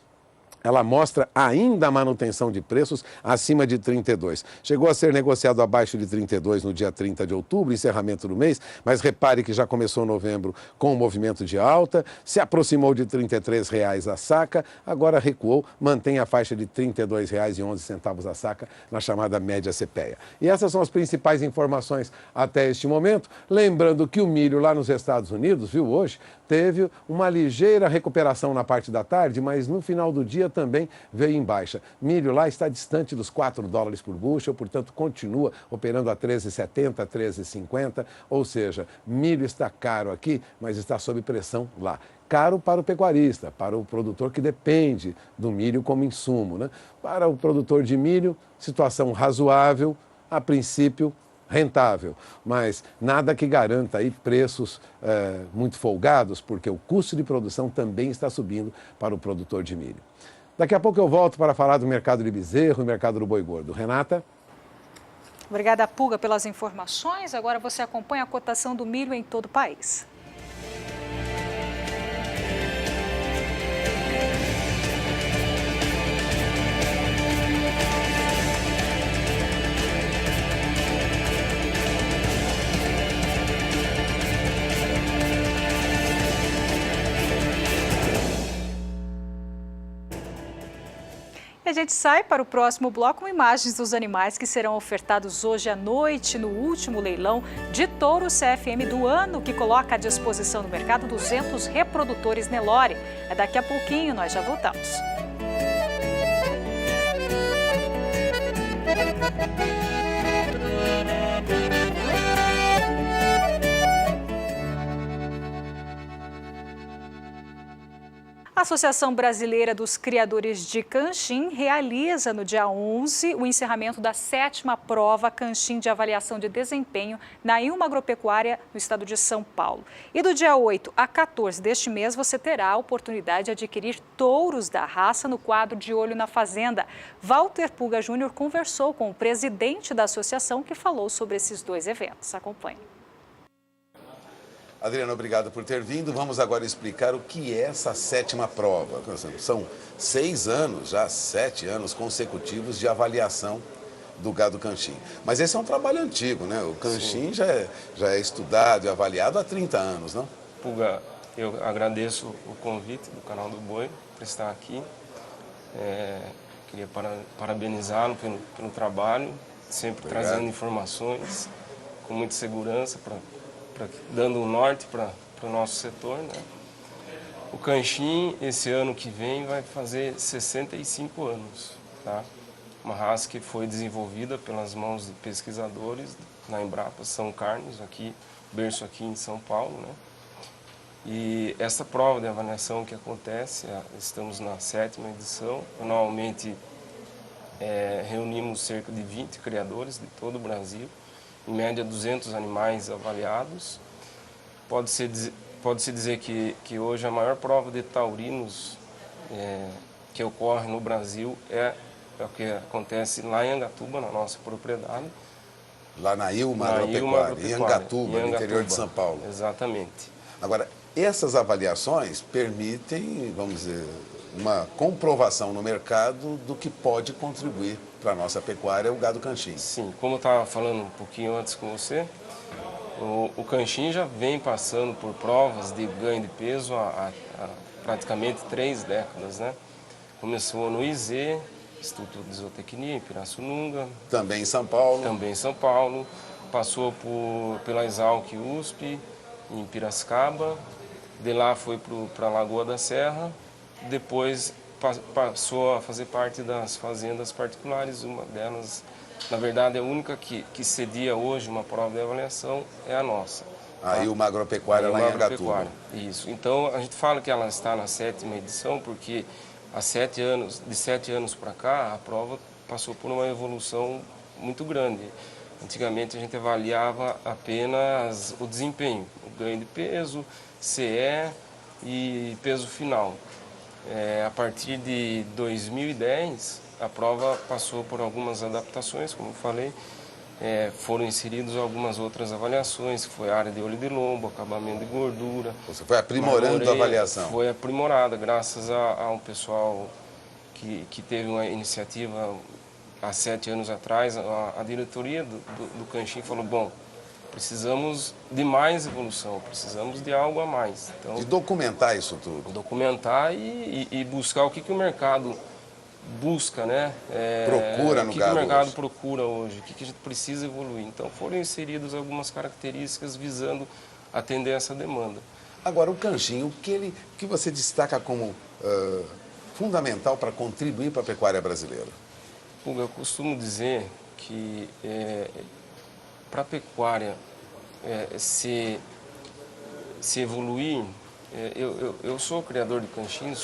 ela mostra ainda a manutenção de preços acima de 32. Chegou a ser negociado abaixo de 32 no dia 30 de outubro, encerramento do mês, mas repare que já começou novembro com um movimento de alta, se aproximou de R$ 33,00 a saca, agora recuou, mantém a faixa de R$ 32,11 a saca na chamada média CPEA. E essas são as principais informações até este momento. Lembrando que o milho lá nos Estados Unidos, viu, hoje, teve uma ligeira recuperação na parte da tarde, mas no final do dia também veio em baixa. Milho lá está distante dos $4 por bushel, portanto continua operando a 13,70, 13,50, ou seja, milho está caro aqui, mas está sob pressão lá. Caro para o pecuarista, para o produtor que depende do milho como insumo, né? Para o produtor de milho, situação razoável, a princípio rentável, mas nada que garanta aí preços muito folgados, porque o custo de produção também está subindo para o produtor de milho. Daqui a pouco eu volto para falar do mercado de bezerro e mercado do boi gordo. Renata? Obrigada, Puga, pelas informações. Agora você acompanha a cotação do milho em todo o país. A gente sai para o próximo bloco com imagens dos animais que serão ofertados hoje à noite no último leilão de touros CFM do ano, que coloca à disposição no mercado 200 reprodutores Nelore. É daqui a pouquinho, nós já voltamos. A Associação Brasileira dos Criadores de Canchim realiza no dia 11 o encerramento da 7ª prova Canchim de avaliação de desempenho na Ilma Agropecuária no estado de São Paulo. E do dia 8 a 14 deste mês você terá a oportunidade de adquirir touros da raça no quadro De Olho na Fazenda. Walter Puga Júnior conversou com o presidente da associação que falou sobre esses dois eventos. Acompanhe. Adriano, obrigado por ter vindo. Vamos agora explicar o que é essa 7ª prova. São 6 anos, já 7 anos consecutivos de avaliação do gado canchim. Mas esse é um trabalho antigo, né? O canchim já é estudado e avaliado há 30 anos, não? Puga, eu agradeço o convite do Canal do Boi por estar aqui. Queria parabenizá-lo pelo trabalho, sempre trazendo informações com muita segurança, dando um norte para o nosso setor, né? O canchim, esse ano que vem, vai fazer 65 anos, tá? Uma raça que foi desenvolvida pelas mãos de pesquisadores na Embrapa São Carlos, aqui, berço aqui em São Paulo, né? E essa prova de avaliação que acontece, estamos na 7ª edição, anualmente reunimos cerca de 20 criadores de todo o Brasil, em média 200 animais avaliados. Pode-se dizer que hoje a maior prova de taurinos que ocorre no Brasil é o que acontece lá em Angatuba, na nossa propriedade. Lá na Ilma Agropecuária, em Angatuba, no interior de São Paulo. Exatamente. Agora, essas avaliações permitem, vamos dizer, uma comprovação no mercado do que pode contribuir para a nossa pecuária o gado canchim. Sim, como eu estava falando um pouquinho antes com você, o canchim já vem passando por provas de ganho de peso há praticamente 3 décadas, né? Começou no IZ, Instituto de Zootecnia, em Pirassununga. Também em São Paulo. Também em São Paulo. Passou pela Exalc USP, em Piracicaba. De lá foi para a Lagoa da Serra. Depois passou a fazer parte das fazendas particulares. Uma delas, na verdade, a única que cedia hoje uma prova de avaliação é a nossa. Aí o Agropecuária lá em Angatuba. Isso. Então, a gente fala que ela está na 7ª edição, porque de 7 anos para cá, a prova passou por uma evolução muito grande. Antigamente, a gente avaliava apenas o desempenho, o ganho de peso, CE e peso final. A partir de 2010, a prova passou por algumas adaptações, como eu falei. Foram inseridas algumas outras avaliações, que foi a área de olho de lombo, acabamento de gordura. Você foi aprimorando a avaliação? Foi aprimorada, graças a um pessoal que teve uma iniciativa há 7 anos atrás. A diretoria do canchim falou, bom, precisamos de mais evolução, precisamos de algo a mais. Então, de documentar isso tudo. Documentar e buscar o que o mercado busca, né? Procura no gado hoje. O que o mercado procura hoje, o que a gente precisa evoluir. Então foram inseridas algumas características visando atender essa demanda. Agora, o canchim, o que você destaca como fundamental para contribuir para a pecuária brasileira? Eu costumo dizer que para a pecuária se evoluir, eu sou criador de canchim,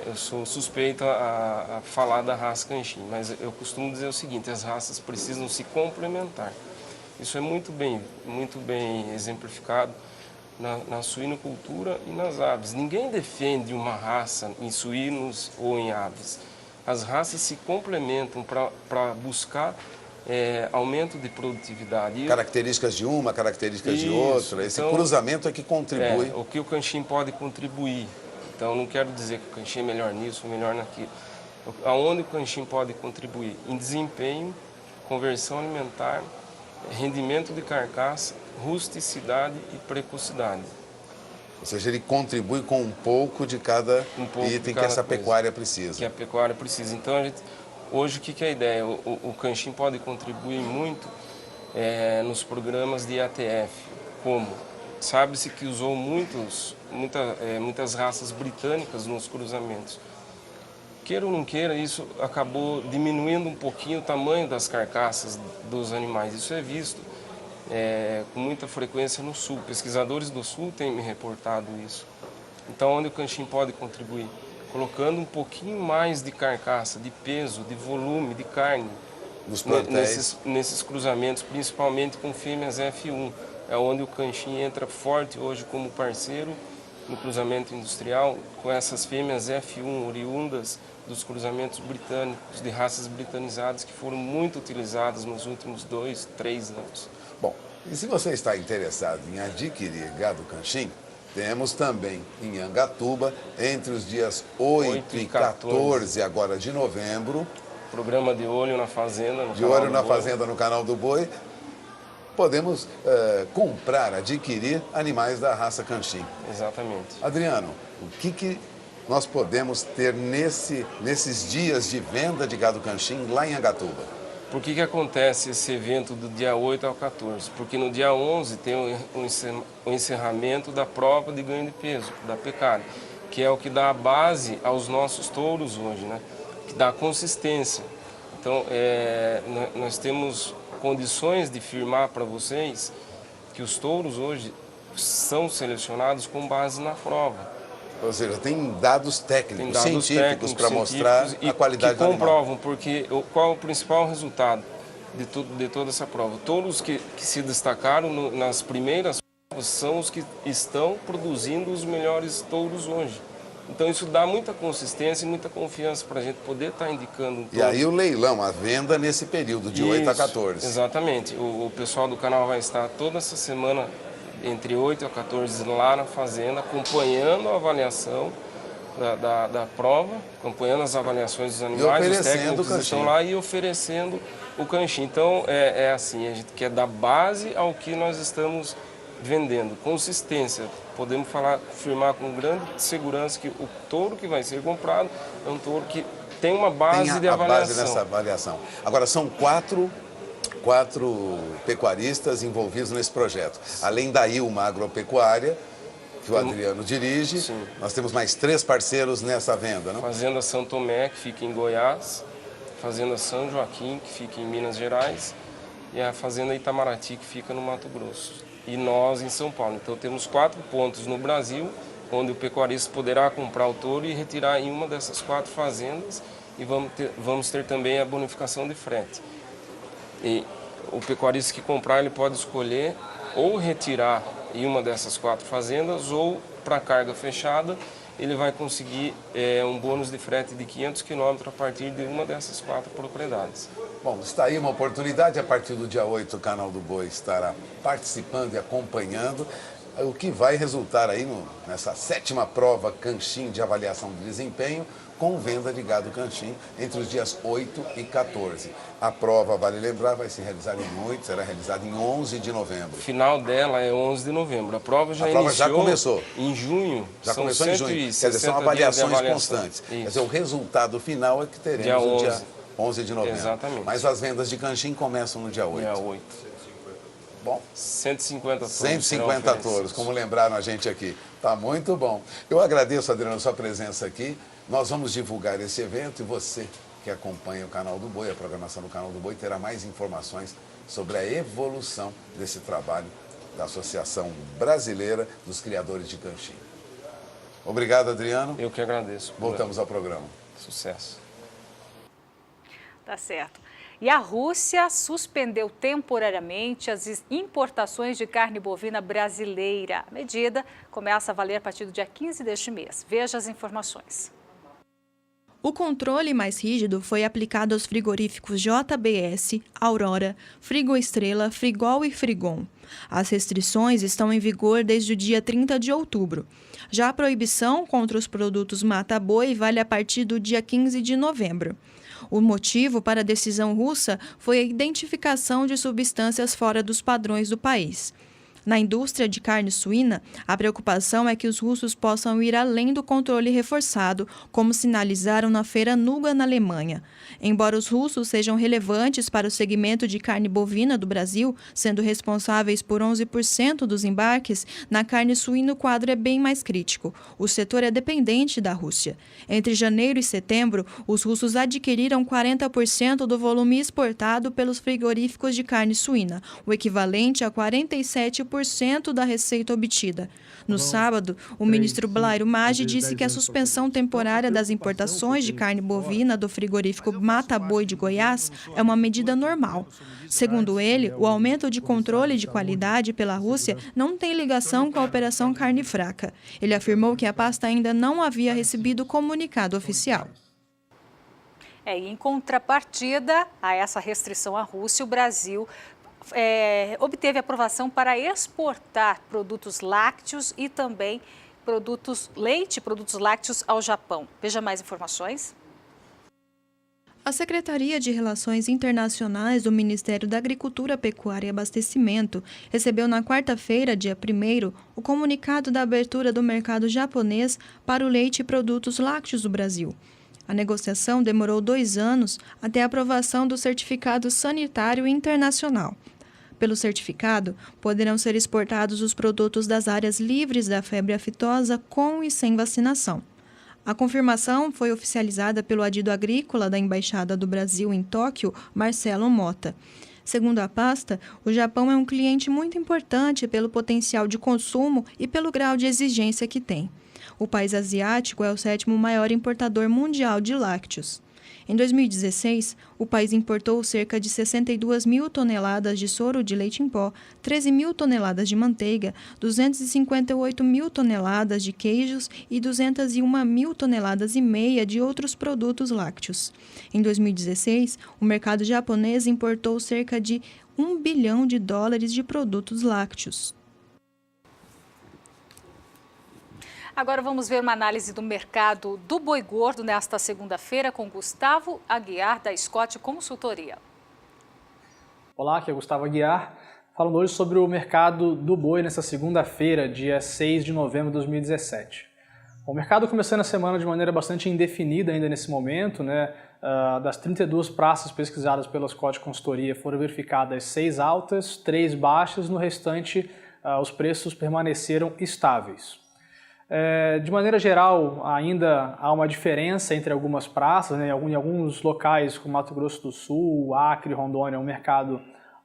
eu sou suspeito a falar da raça canchim, mas eu costumo dizer o seguinte: as raças precisam se complementar. Isso é muito bem exemplificado na suinocultura e nas aves. Ninguém defende uma raça em suínos ou em aves. As raças se complementam para buscar aumento de produtividade. Características de uma, características de outra. Esse cruzamento é que contribui. O que o canchim pode contribuir. Então, não quero dizer que o canchim é melhor nisso ou melhor naquilo. Aonde o canchim pode contribuir? Em desempenho, conversão alimentar, rendimento de carcaça, rusticidade e precocidade. Ou seja, ele contribui com um pouco de cada item que essa pecuária precisa. Que a pecuária precisa. Então, hoje, o que é a ideia? O canchim pode contribuir muito nos programas de ATF, como sabe-se que usou muitas raças britânicas nos cruzamentos. Queira ou não queira, isso acabou diminuindo um pouquinho o tamanho das carcaças dos animais. Isso é visto com muita frequência no Sul. Pesquisadores do Sul têm me reportado isso. Então, onde o canchim pode contribuir? Colocando um pouquinho mais de carcaça, de peso, de volume, de carne nesses cruzamentos, principalmente com fêmeas F1. É onde o canchim entra forte hoje como parceiro no cruzamento industrial, com essas fêmeas F1 oriundas dos cruzamentos britânicos, de raças britanizadas, que foram muito utilizadas nos últimos 2, 3 anos. Bom, E se você está interessado em adquirir gado canchim, temos também em Angatuba, entre os dias 8 e 14 agora de novembro. Programa De Olho na Fazenda. De Olho na Fazenda no Canal do Boi. Podemos comprar, adquirir animais da raça canchim. Exatamente. Adriano, o que nós podemos ter nesses dias de venda de gado canchim lá em Angatuba? Por que acontece esse evento do dia 8 ao 14? Porque no dia 11 tem o encerramento da prova de ganho de peso, da pecuária, que é o que dá a base aos nossos touros hoje, né? Que dá consistência. Então, nós temos condições de firmar para vocês que os touros hoje são selecionados com base na prova. Ou seja, tem dados técnicos, científicos para mostrar a qualidade do animal. Que comprovam, porque qual é o principal resultado de toda essa prova? Touros que se destacaram nas primeiras provas são os que estão produzindo os melhores touros hoje. Então isso dá muita consistência e muita confiança para a gente poder estar indicando um touro. E aí o leilão, a venda nesse período de 8 a 14. Exatamente. O pessoal do canal vai estar toda essa semana entre 8 a 14 lá na fazenda, acompanhando a avaliação da prova, acompanhando as avaliações dos animais, os técnicos que estão lá e oferecendo o canchim. Então, assim, a gente quer dar base ao que nós estamos vendendo, consistência. Podemos afirmar com grande segurança que o touro que vai ser comprado é um touro que tem uma base de avaliação. Base dessa avaliação. Agora, são quatro pecuaristas envolvidos nesse projeto. Além da Ilma Agropecuária, que o Adriano dirige, sim, nós temos mais 3 parceiros nessa venda, não? Fazenda São Tomé, que fica em Goiás, Fazenda São Joaquim, que fica em Minas Gerais, e a Fazenda Itamaraty, que fica no Mato Grosso. E nós em São Paulo. Então temos 4 pontos no Brasil, onde o pecuarista poderá comprar o touro e retirar em uma dessas 4 fazendas, e vamos ter também a bonificação de frete. E o pecuarista que comprar, ele pode escolher ou retirar em uma dessas 4 fazendas, ou para carga fechada, ele vai conseguir um bônus de frete de 500 km a partir de uma dessas 4 propriedades. Bom, está aí uma oportunidade. A partir do dia 8, o Canal do Boi estará participando e acompanhando o que vai resultar aí nessa 7ª prova canchim de avaliação de desempenho, com venda de gado canchim entre os dias 8 e 14. A prova, vale lembrar, vai se realizar será realizada em 11 de novembro. O final dela é 11 de novembro. A prova já começou em junho. Já começou em junho. Quer dizer, são avaliações constantes. Isso. Quer dizer, o resultado final é que teremos no dia 11 de novembro. Exatamente. Mas as vendas de canchim começam no dia 8. Dia 8. Bom, 150 touros. 150 touros, como lembraram a gente aqui. Tá muito bom. Eu agradeço, Adriano, a sua presença aqui. Nós vamos divulgar esse evento e você que acompanha o Canal do Boi, a programação do Canal do Boi, terá mais informações sobre a evolução desse trabalho da Associação Brasileira dos Criadores de Canchim. Obrigado, Adriano. Eu que agradeço. Voltamos ao programa. Sucesso. Tá certo. E a Rússia suspendeu temporariamente as importações de carne bovina brasileira. A medida começa a valer a partir do dia 15 deste mês. Veja as informações. O controle mais rígido foi aplicado aos frigoríficos JBS, Aurora, Frigo Estrela, Frigol e Frigon. As restrições estão em vigor desde o dia 30 de outubro. Já a proibição contra os produtos mata-boi vale a partir do dia 15 de novembro. O motivo para a decisão russa foi a identificação de substâncias fora dos padrões do país. Na indústria de carne suína, a preocupação é que os russos possam ir além do controle reforçado, como sinalizaram na feira Nuga, na Alemanha. Embora os russos sejam relevantes para o segmento de carne bovina do Brasil, sendo responsáveis por 11% dos embarques, na carne suína o quadro é bem mais crítico. O setor é dependente da Rússia. Entre janeiro e setembro, os russos adquiriram 40% do volume exportado pelos frigoríficos de carne suína, o equivalente a 47% da receita obtida. No sábado, o ministro Blairo Maggi disse que a suspensão temporária das importações de carne bovina do frigorífico Mata Boi de Goiás é uma medida normal. Segundo ele, o aumento de controle de qualidade pela Rússia não tem ligação com a Operação Carne Fraca. Ele afirmou que a pasta ainda não havia recebido comunicado oficial. Em contrapartida a essa restrição à Rússia, o Brasil obteve aprovação para exportar produtos lácteos e também produtos lácteos ao Japão. Veja mais informações. A Secretaria de Relações Internacionais do Ministério da Agricultura, Pecuária e Abastecimento recebeu na quarta-feira, dia 1º, o comunicado da abertura do mercado japonês para o leite e produtos lácteos do Brasil. A negociação demorou 2 anos até a aprovação do Certificado Sanitário Internacional. Pelo certificado, poderão ser exportados os produtos das áreas livres da febre aftosa com e sem vacinação. A confirmação foi oficializada pelo adido agrícola da Embaixada do Brasil em Tóquio, Marcelo Mota. Segundo a pasta, o Japão é um cliente muito importante pelo potencial de consumo e pelo grau de exigência que tem. O país asiático é o 7º maior importador mundial de lácteos. Em 2016, o país importou cerca de 62 mil toneladas de soro de leite em pó, 13 mil toneladas de manteiga, 258 mil toneladas de queijos e 201 mil toneladas e meia de outros produtos lácteos. Em 2016, o mercado japonês importou cerca de $1 bilhão de produtos lácteos. Agora vamos ver uma análise do mercado do boi gordo nesta segunda-feira com Gustavo Aguiar, da Scott Consultoria. Olá, aqui é Gustavo Aguiar, falando hoje sobre o mercado do boi nesta segunda-feira, dia 6 de novembro de 2017. O mercado começando a semana de maneira bastante indefinida ainda nesse momento, né? Das 32 praças pesquisadas pela Scott Consultoria foram verificadas 6 altas, 3 baixas, no restante os preços permaneceram estáveis. De maneira geral, ainda há uma diferença entre algumas praças, né? Em alguns locais, como Mato Grosso do Sul, Acre, Rondônia, é um mercado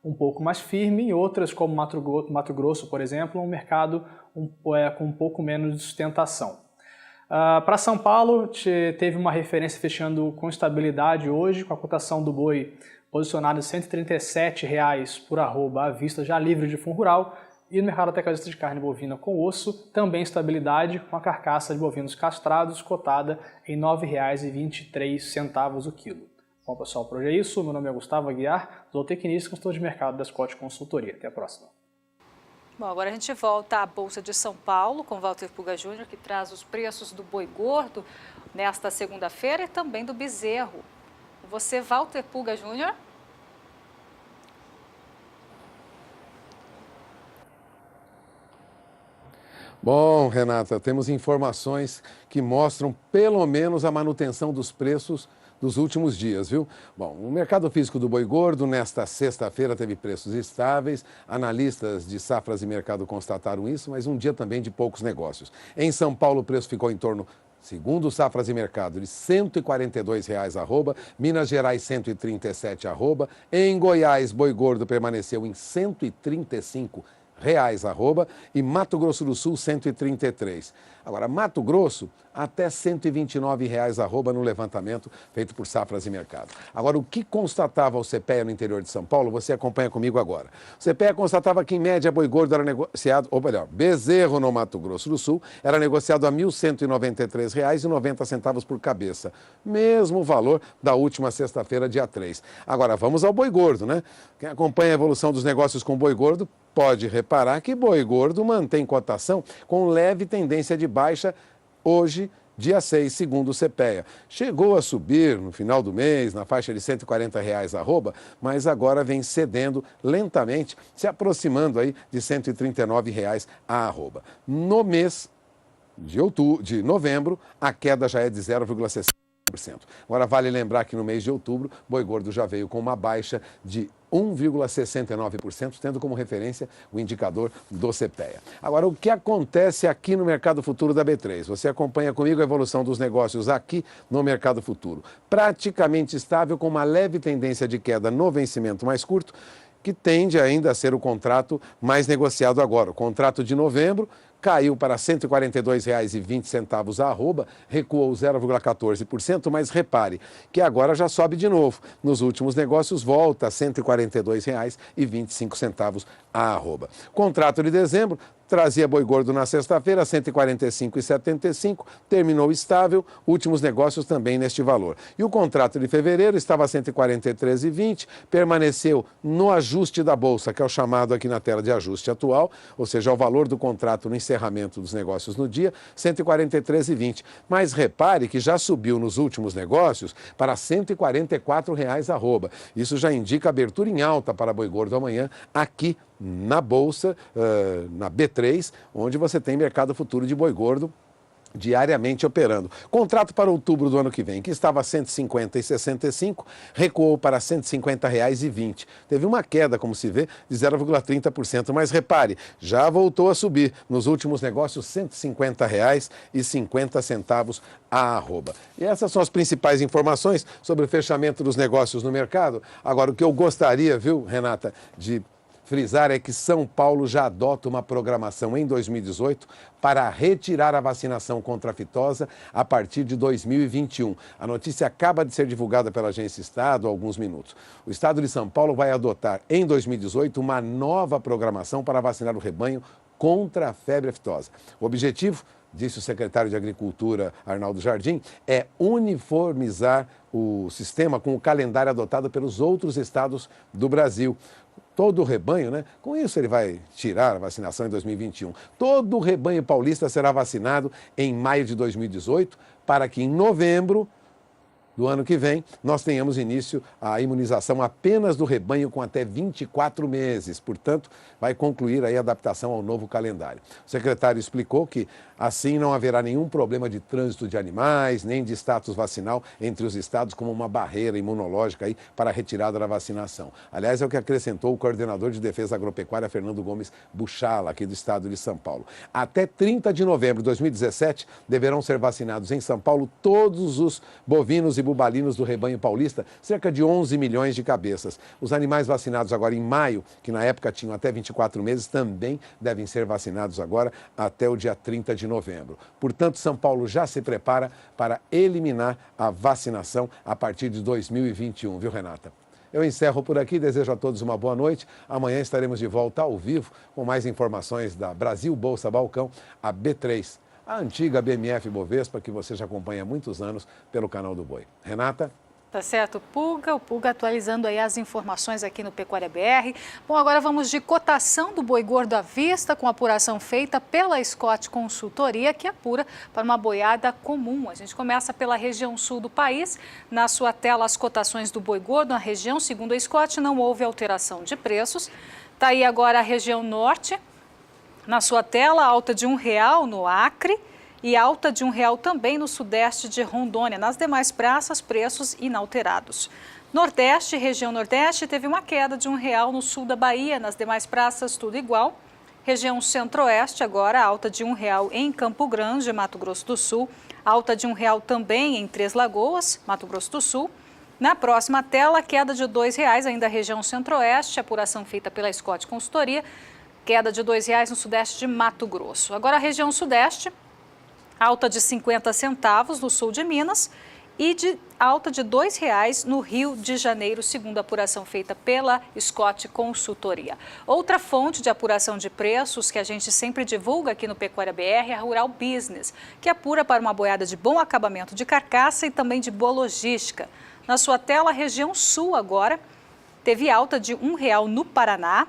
um pouco mais firme, em outras, como Mato Grosso, por exemplo, um mercado com um pouco menos de sustentação. Para São Paulo, teve uma referência fechando com estabilidade hoje, com a cotação do boi posicionada em R$ 137,00 por arroba à vista, já livre de fundo rural. E no mercado atacadista de carne bovina com osso, também estabilidade, com a carcaça de bovinos castrados cotada em R$ 9,23 o quilo. Bom, pessoal, por hoje é isso. Meu nome é Gustavo Aguiar, zootecnista e consultor de mercado da Scott Consultoria. Até a próxima. Bom, agora a gente volta à Bolsa de São Paulo com Walter Puga Júnior, que traz os preços do boi gordo nesta segunda-feira e também do bezerro. Você, Walter Puga Júnior? Bom, Renata, temos informações que mostram pelo menos a manutenção dos preços dos últimos dias, viu? Bom, o mercado físico do boi gordo nesta sexta-feira teve preços estáveis, analistas de safras e mercado constataram isso, mas um dia também de poucos negócios. Em São Paulo o preço ficou em torno, segundo Safras e Mercado, de R$ 142,00 arroba, Minas Gerais R$ 137 arroba, em Goiás boi gordo permaneceu em R$ 135 arroba, e Mato Grosso do Sul 133. Agora, Mato Grosso até R$ 129,00 arroba no levantamento feito por Safras e Mercado. Agora, o que constatava o CPEA no interior de São Paulo, você acompanha comigo agora. O CPEA constatava que, em média, boi gordo era negociado, ou melhor, bezerro no Mato Grosso do Sul era negociado a R$ 1.193,90 por cabeça. Mesmo valor da última sexta-feira, dia 3. Agora, vamos ao boi gordo, né? Quem acompanha a evolução dos negócios com boi gordo pode reparar que boi gordo mantém cotação com leve tendência de baixa hoje, dia 6, segundo o CPEA. Chegou a subir no final do mês, na faixa de R$ 140,00 arroba, mas agora vem cedendo lentamente, se aproximando aí de R$ 139,00 a arroba. No mês de novembro, a queda já é de 0,60%. Agora, vale lembrar que no mês de outubro, boi gordo já veio com uma baixa de 1,69%, tendo como referência o indicador do CPEA. Agora, o que acontece aqui no mercado futuro da B3? Você acompanha comigo a evolução dos negócios aqui no mercado futuro. Praticamente estável, com uma leve tendência de queda no vencimento mais curto, que tende ainda a ser o contrato mais negociado agora. O contrato de novembro caiu para R$ 142,20 a arroba, recuou 0,14%, mas repare que agora já sobe de novo. Nos últimos negócios volta a R$ 142,25 a arroba. Contrato de dezembro trazia boi gordo na sexta-feira, R$ 145,75, terminou estável, últimos negócios também neste valor. E o contrato de fevereiro estava a R$ 143,20, permaneceu no ajuste da Bolsa, que é o chamado aqui na tela de ajuste atual, ou seja, o valor do contrato no encerramento dos negócios no dia, R$ 143,20. Mas repare que já subiu nos últimos negócios para R$ 144,00 arroba. Isso já indica abertura em alta para boi gordo amanhã aqui na Bolsa, na B3, onde você tem mercado futuro de boi gordo diariamente operando. Contrato para outubro do ano que vem, que estava a R$ 150,65, recuou para R$ 150,20. Teve uma queda, como se vê, de 0,30%, mas repare, já voltou a subir. Nos últimos negócios, R$ 150,50 a arroba. E essas são as principais informações sobre o fechamento dos negócios no mercado. Agora, o que eu gostaria, viu, Renata, de frisar é que São Paulo já adota uma programação em 2018 para retirar a vacinação contra a aftosa a partir de 2021. A notícia acaba de ser divulgada pela Agência Estado há alguns minutos. O Estado de São Paulo vai adotar em 2018 uma nova programação para vacinar o rebanho contra a febre aftosa. O objetivo, disse o secretário de Agricultura, Arnaldo Jardim, é uniformizar o sistema com o calendário adotado pelos outros estados do Brasil. Todo o rebanho, né? Com isso ele vai tirar a vacinação em 2021. Todo o rebanho paulista será vacinado em maio de 2018, para que em novembro do ano que vem nós tenhamos início a imunização apenas do rebanho com até 24 meses. Portanto, vai concluir aí a adaptação ao novo calendário. O secretário explicou que assim não haverá nenhum problema de trânsito de animais, nem de status vacinal entre os estados como uma barreira imunológica aí para a retirada da vacinação. Aliás, é o que acrescentou o coordenador de defesa agropecuária, Fernando Gomes Buchala, aqui do estado de São Paulo. Até 30 de novembro de 2017, deverão ser vacinados em São Paulo todos os bovinos e bubalinos do rebanho paulista, cerca de 11 milhões de cabeças. Os animais vacinados agora em maio, que na época tinham até 24 meses, também devem ser vacinados agora até o dia 30 de novembro. Portanto, São Paulo já se prepara para eliminar a vacinação a partir de 2021, viu, Renata? Eu encerro por aqui, desejo a todos uma boa noite. Amanhã estaremos de volta ao vivo com mais informações da Brasil Bolsa Balcão, a B3, a antiga BMF Bovespa, que você já acompanha há muitos anos pelo canal do Boi. Renata? Tá certo, o Pulga atualizando aí as informações aqui no Pecuária BR. Bom, agora vamos de cotação do boi gordo à vista, com apuração feita pela Scott Consultoria, que apura para uma boiada comum. A gente começa pela região sul do país. Na sua tela, as cotações do boi gordo na região, segundo a Scott, não houve alteração de preços. Tá aí agora a região norte. Na sua tela, alta de R$1 no Acre e alta de R$1 também no sudeste de Rondônia. Nas demais praças, preços inalterados. Nordeste, região nordeste, teve uma queda de R$1 no sul da Bahia. Nas demais praças, tudo igual. Região centro-oeste, agora alta de R$1 em Campo Grande, Mato Grosso do Sul. Alta de R$1 também em Três Lagoas, Mato Grosso do Sul. Na próxima tela, queda de R$2, ainda região centro-oeste, apuração feita pela Scott Consultoria. Queda de R$2 no sudeste de Mato Grosso. Agora a região sudeste, alta de 50 centavos no sul de Minas e de alta de R$2 no Rio de Janeiro, segundo a apuração feita pela Scott Consultoria. Outra fonte de apuração de preços que a gente sempre divulga aqui no Pecuária BR é a Rural Business, que apura para uma boiada de bom acabamento de carcaça e também de boa logística. Na sua tela, a região sul agora teve alta de R$1 no Paraná.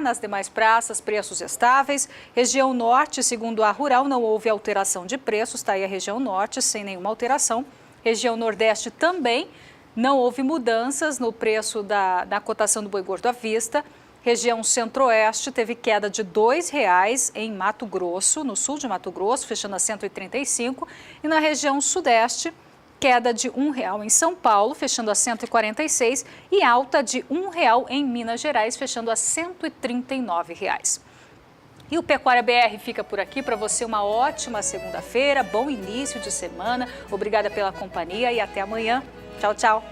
Nas demais praças, preços estáveis. Região norte, segundo a Rural, não houve alteração de preços. Está aí a região norte, sem nenhuma alteração. Região nordeste também, não houve mudanças no preço da cotação do boi gordo à vista. Região centro-oeste teve queda de R$2 em Mato Grosso, no sul de Mato Grosso, fechando a 135. E na região sudeste, queda de R$1 em São Paulo, fechando a 146, e alta de R$1 em Minas Gerais, fechando a R$139. E o Pecuária BR fica por aqui. Para você, uma ótima segunda-feira, bom início de semana. Obrigada pela companhia e até amanhã. Tchau, tchau.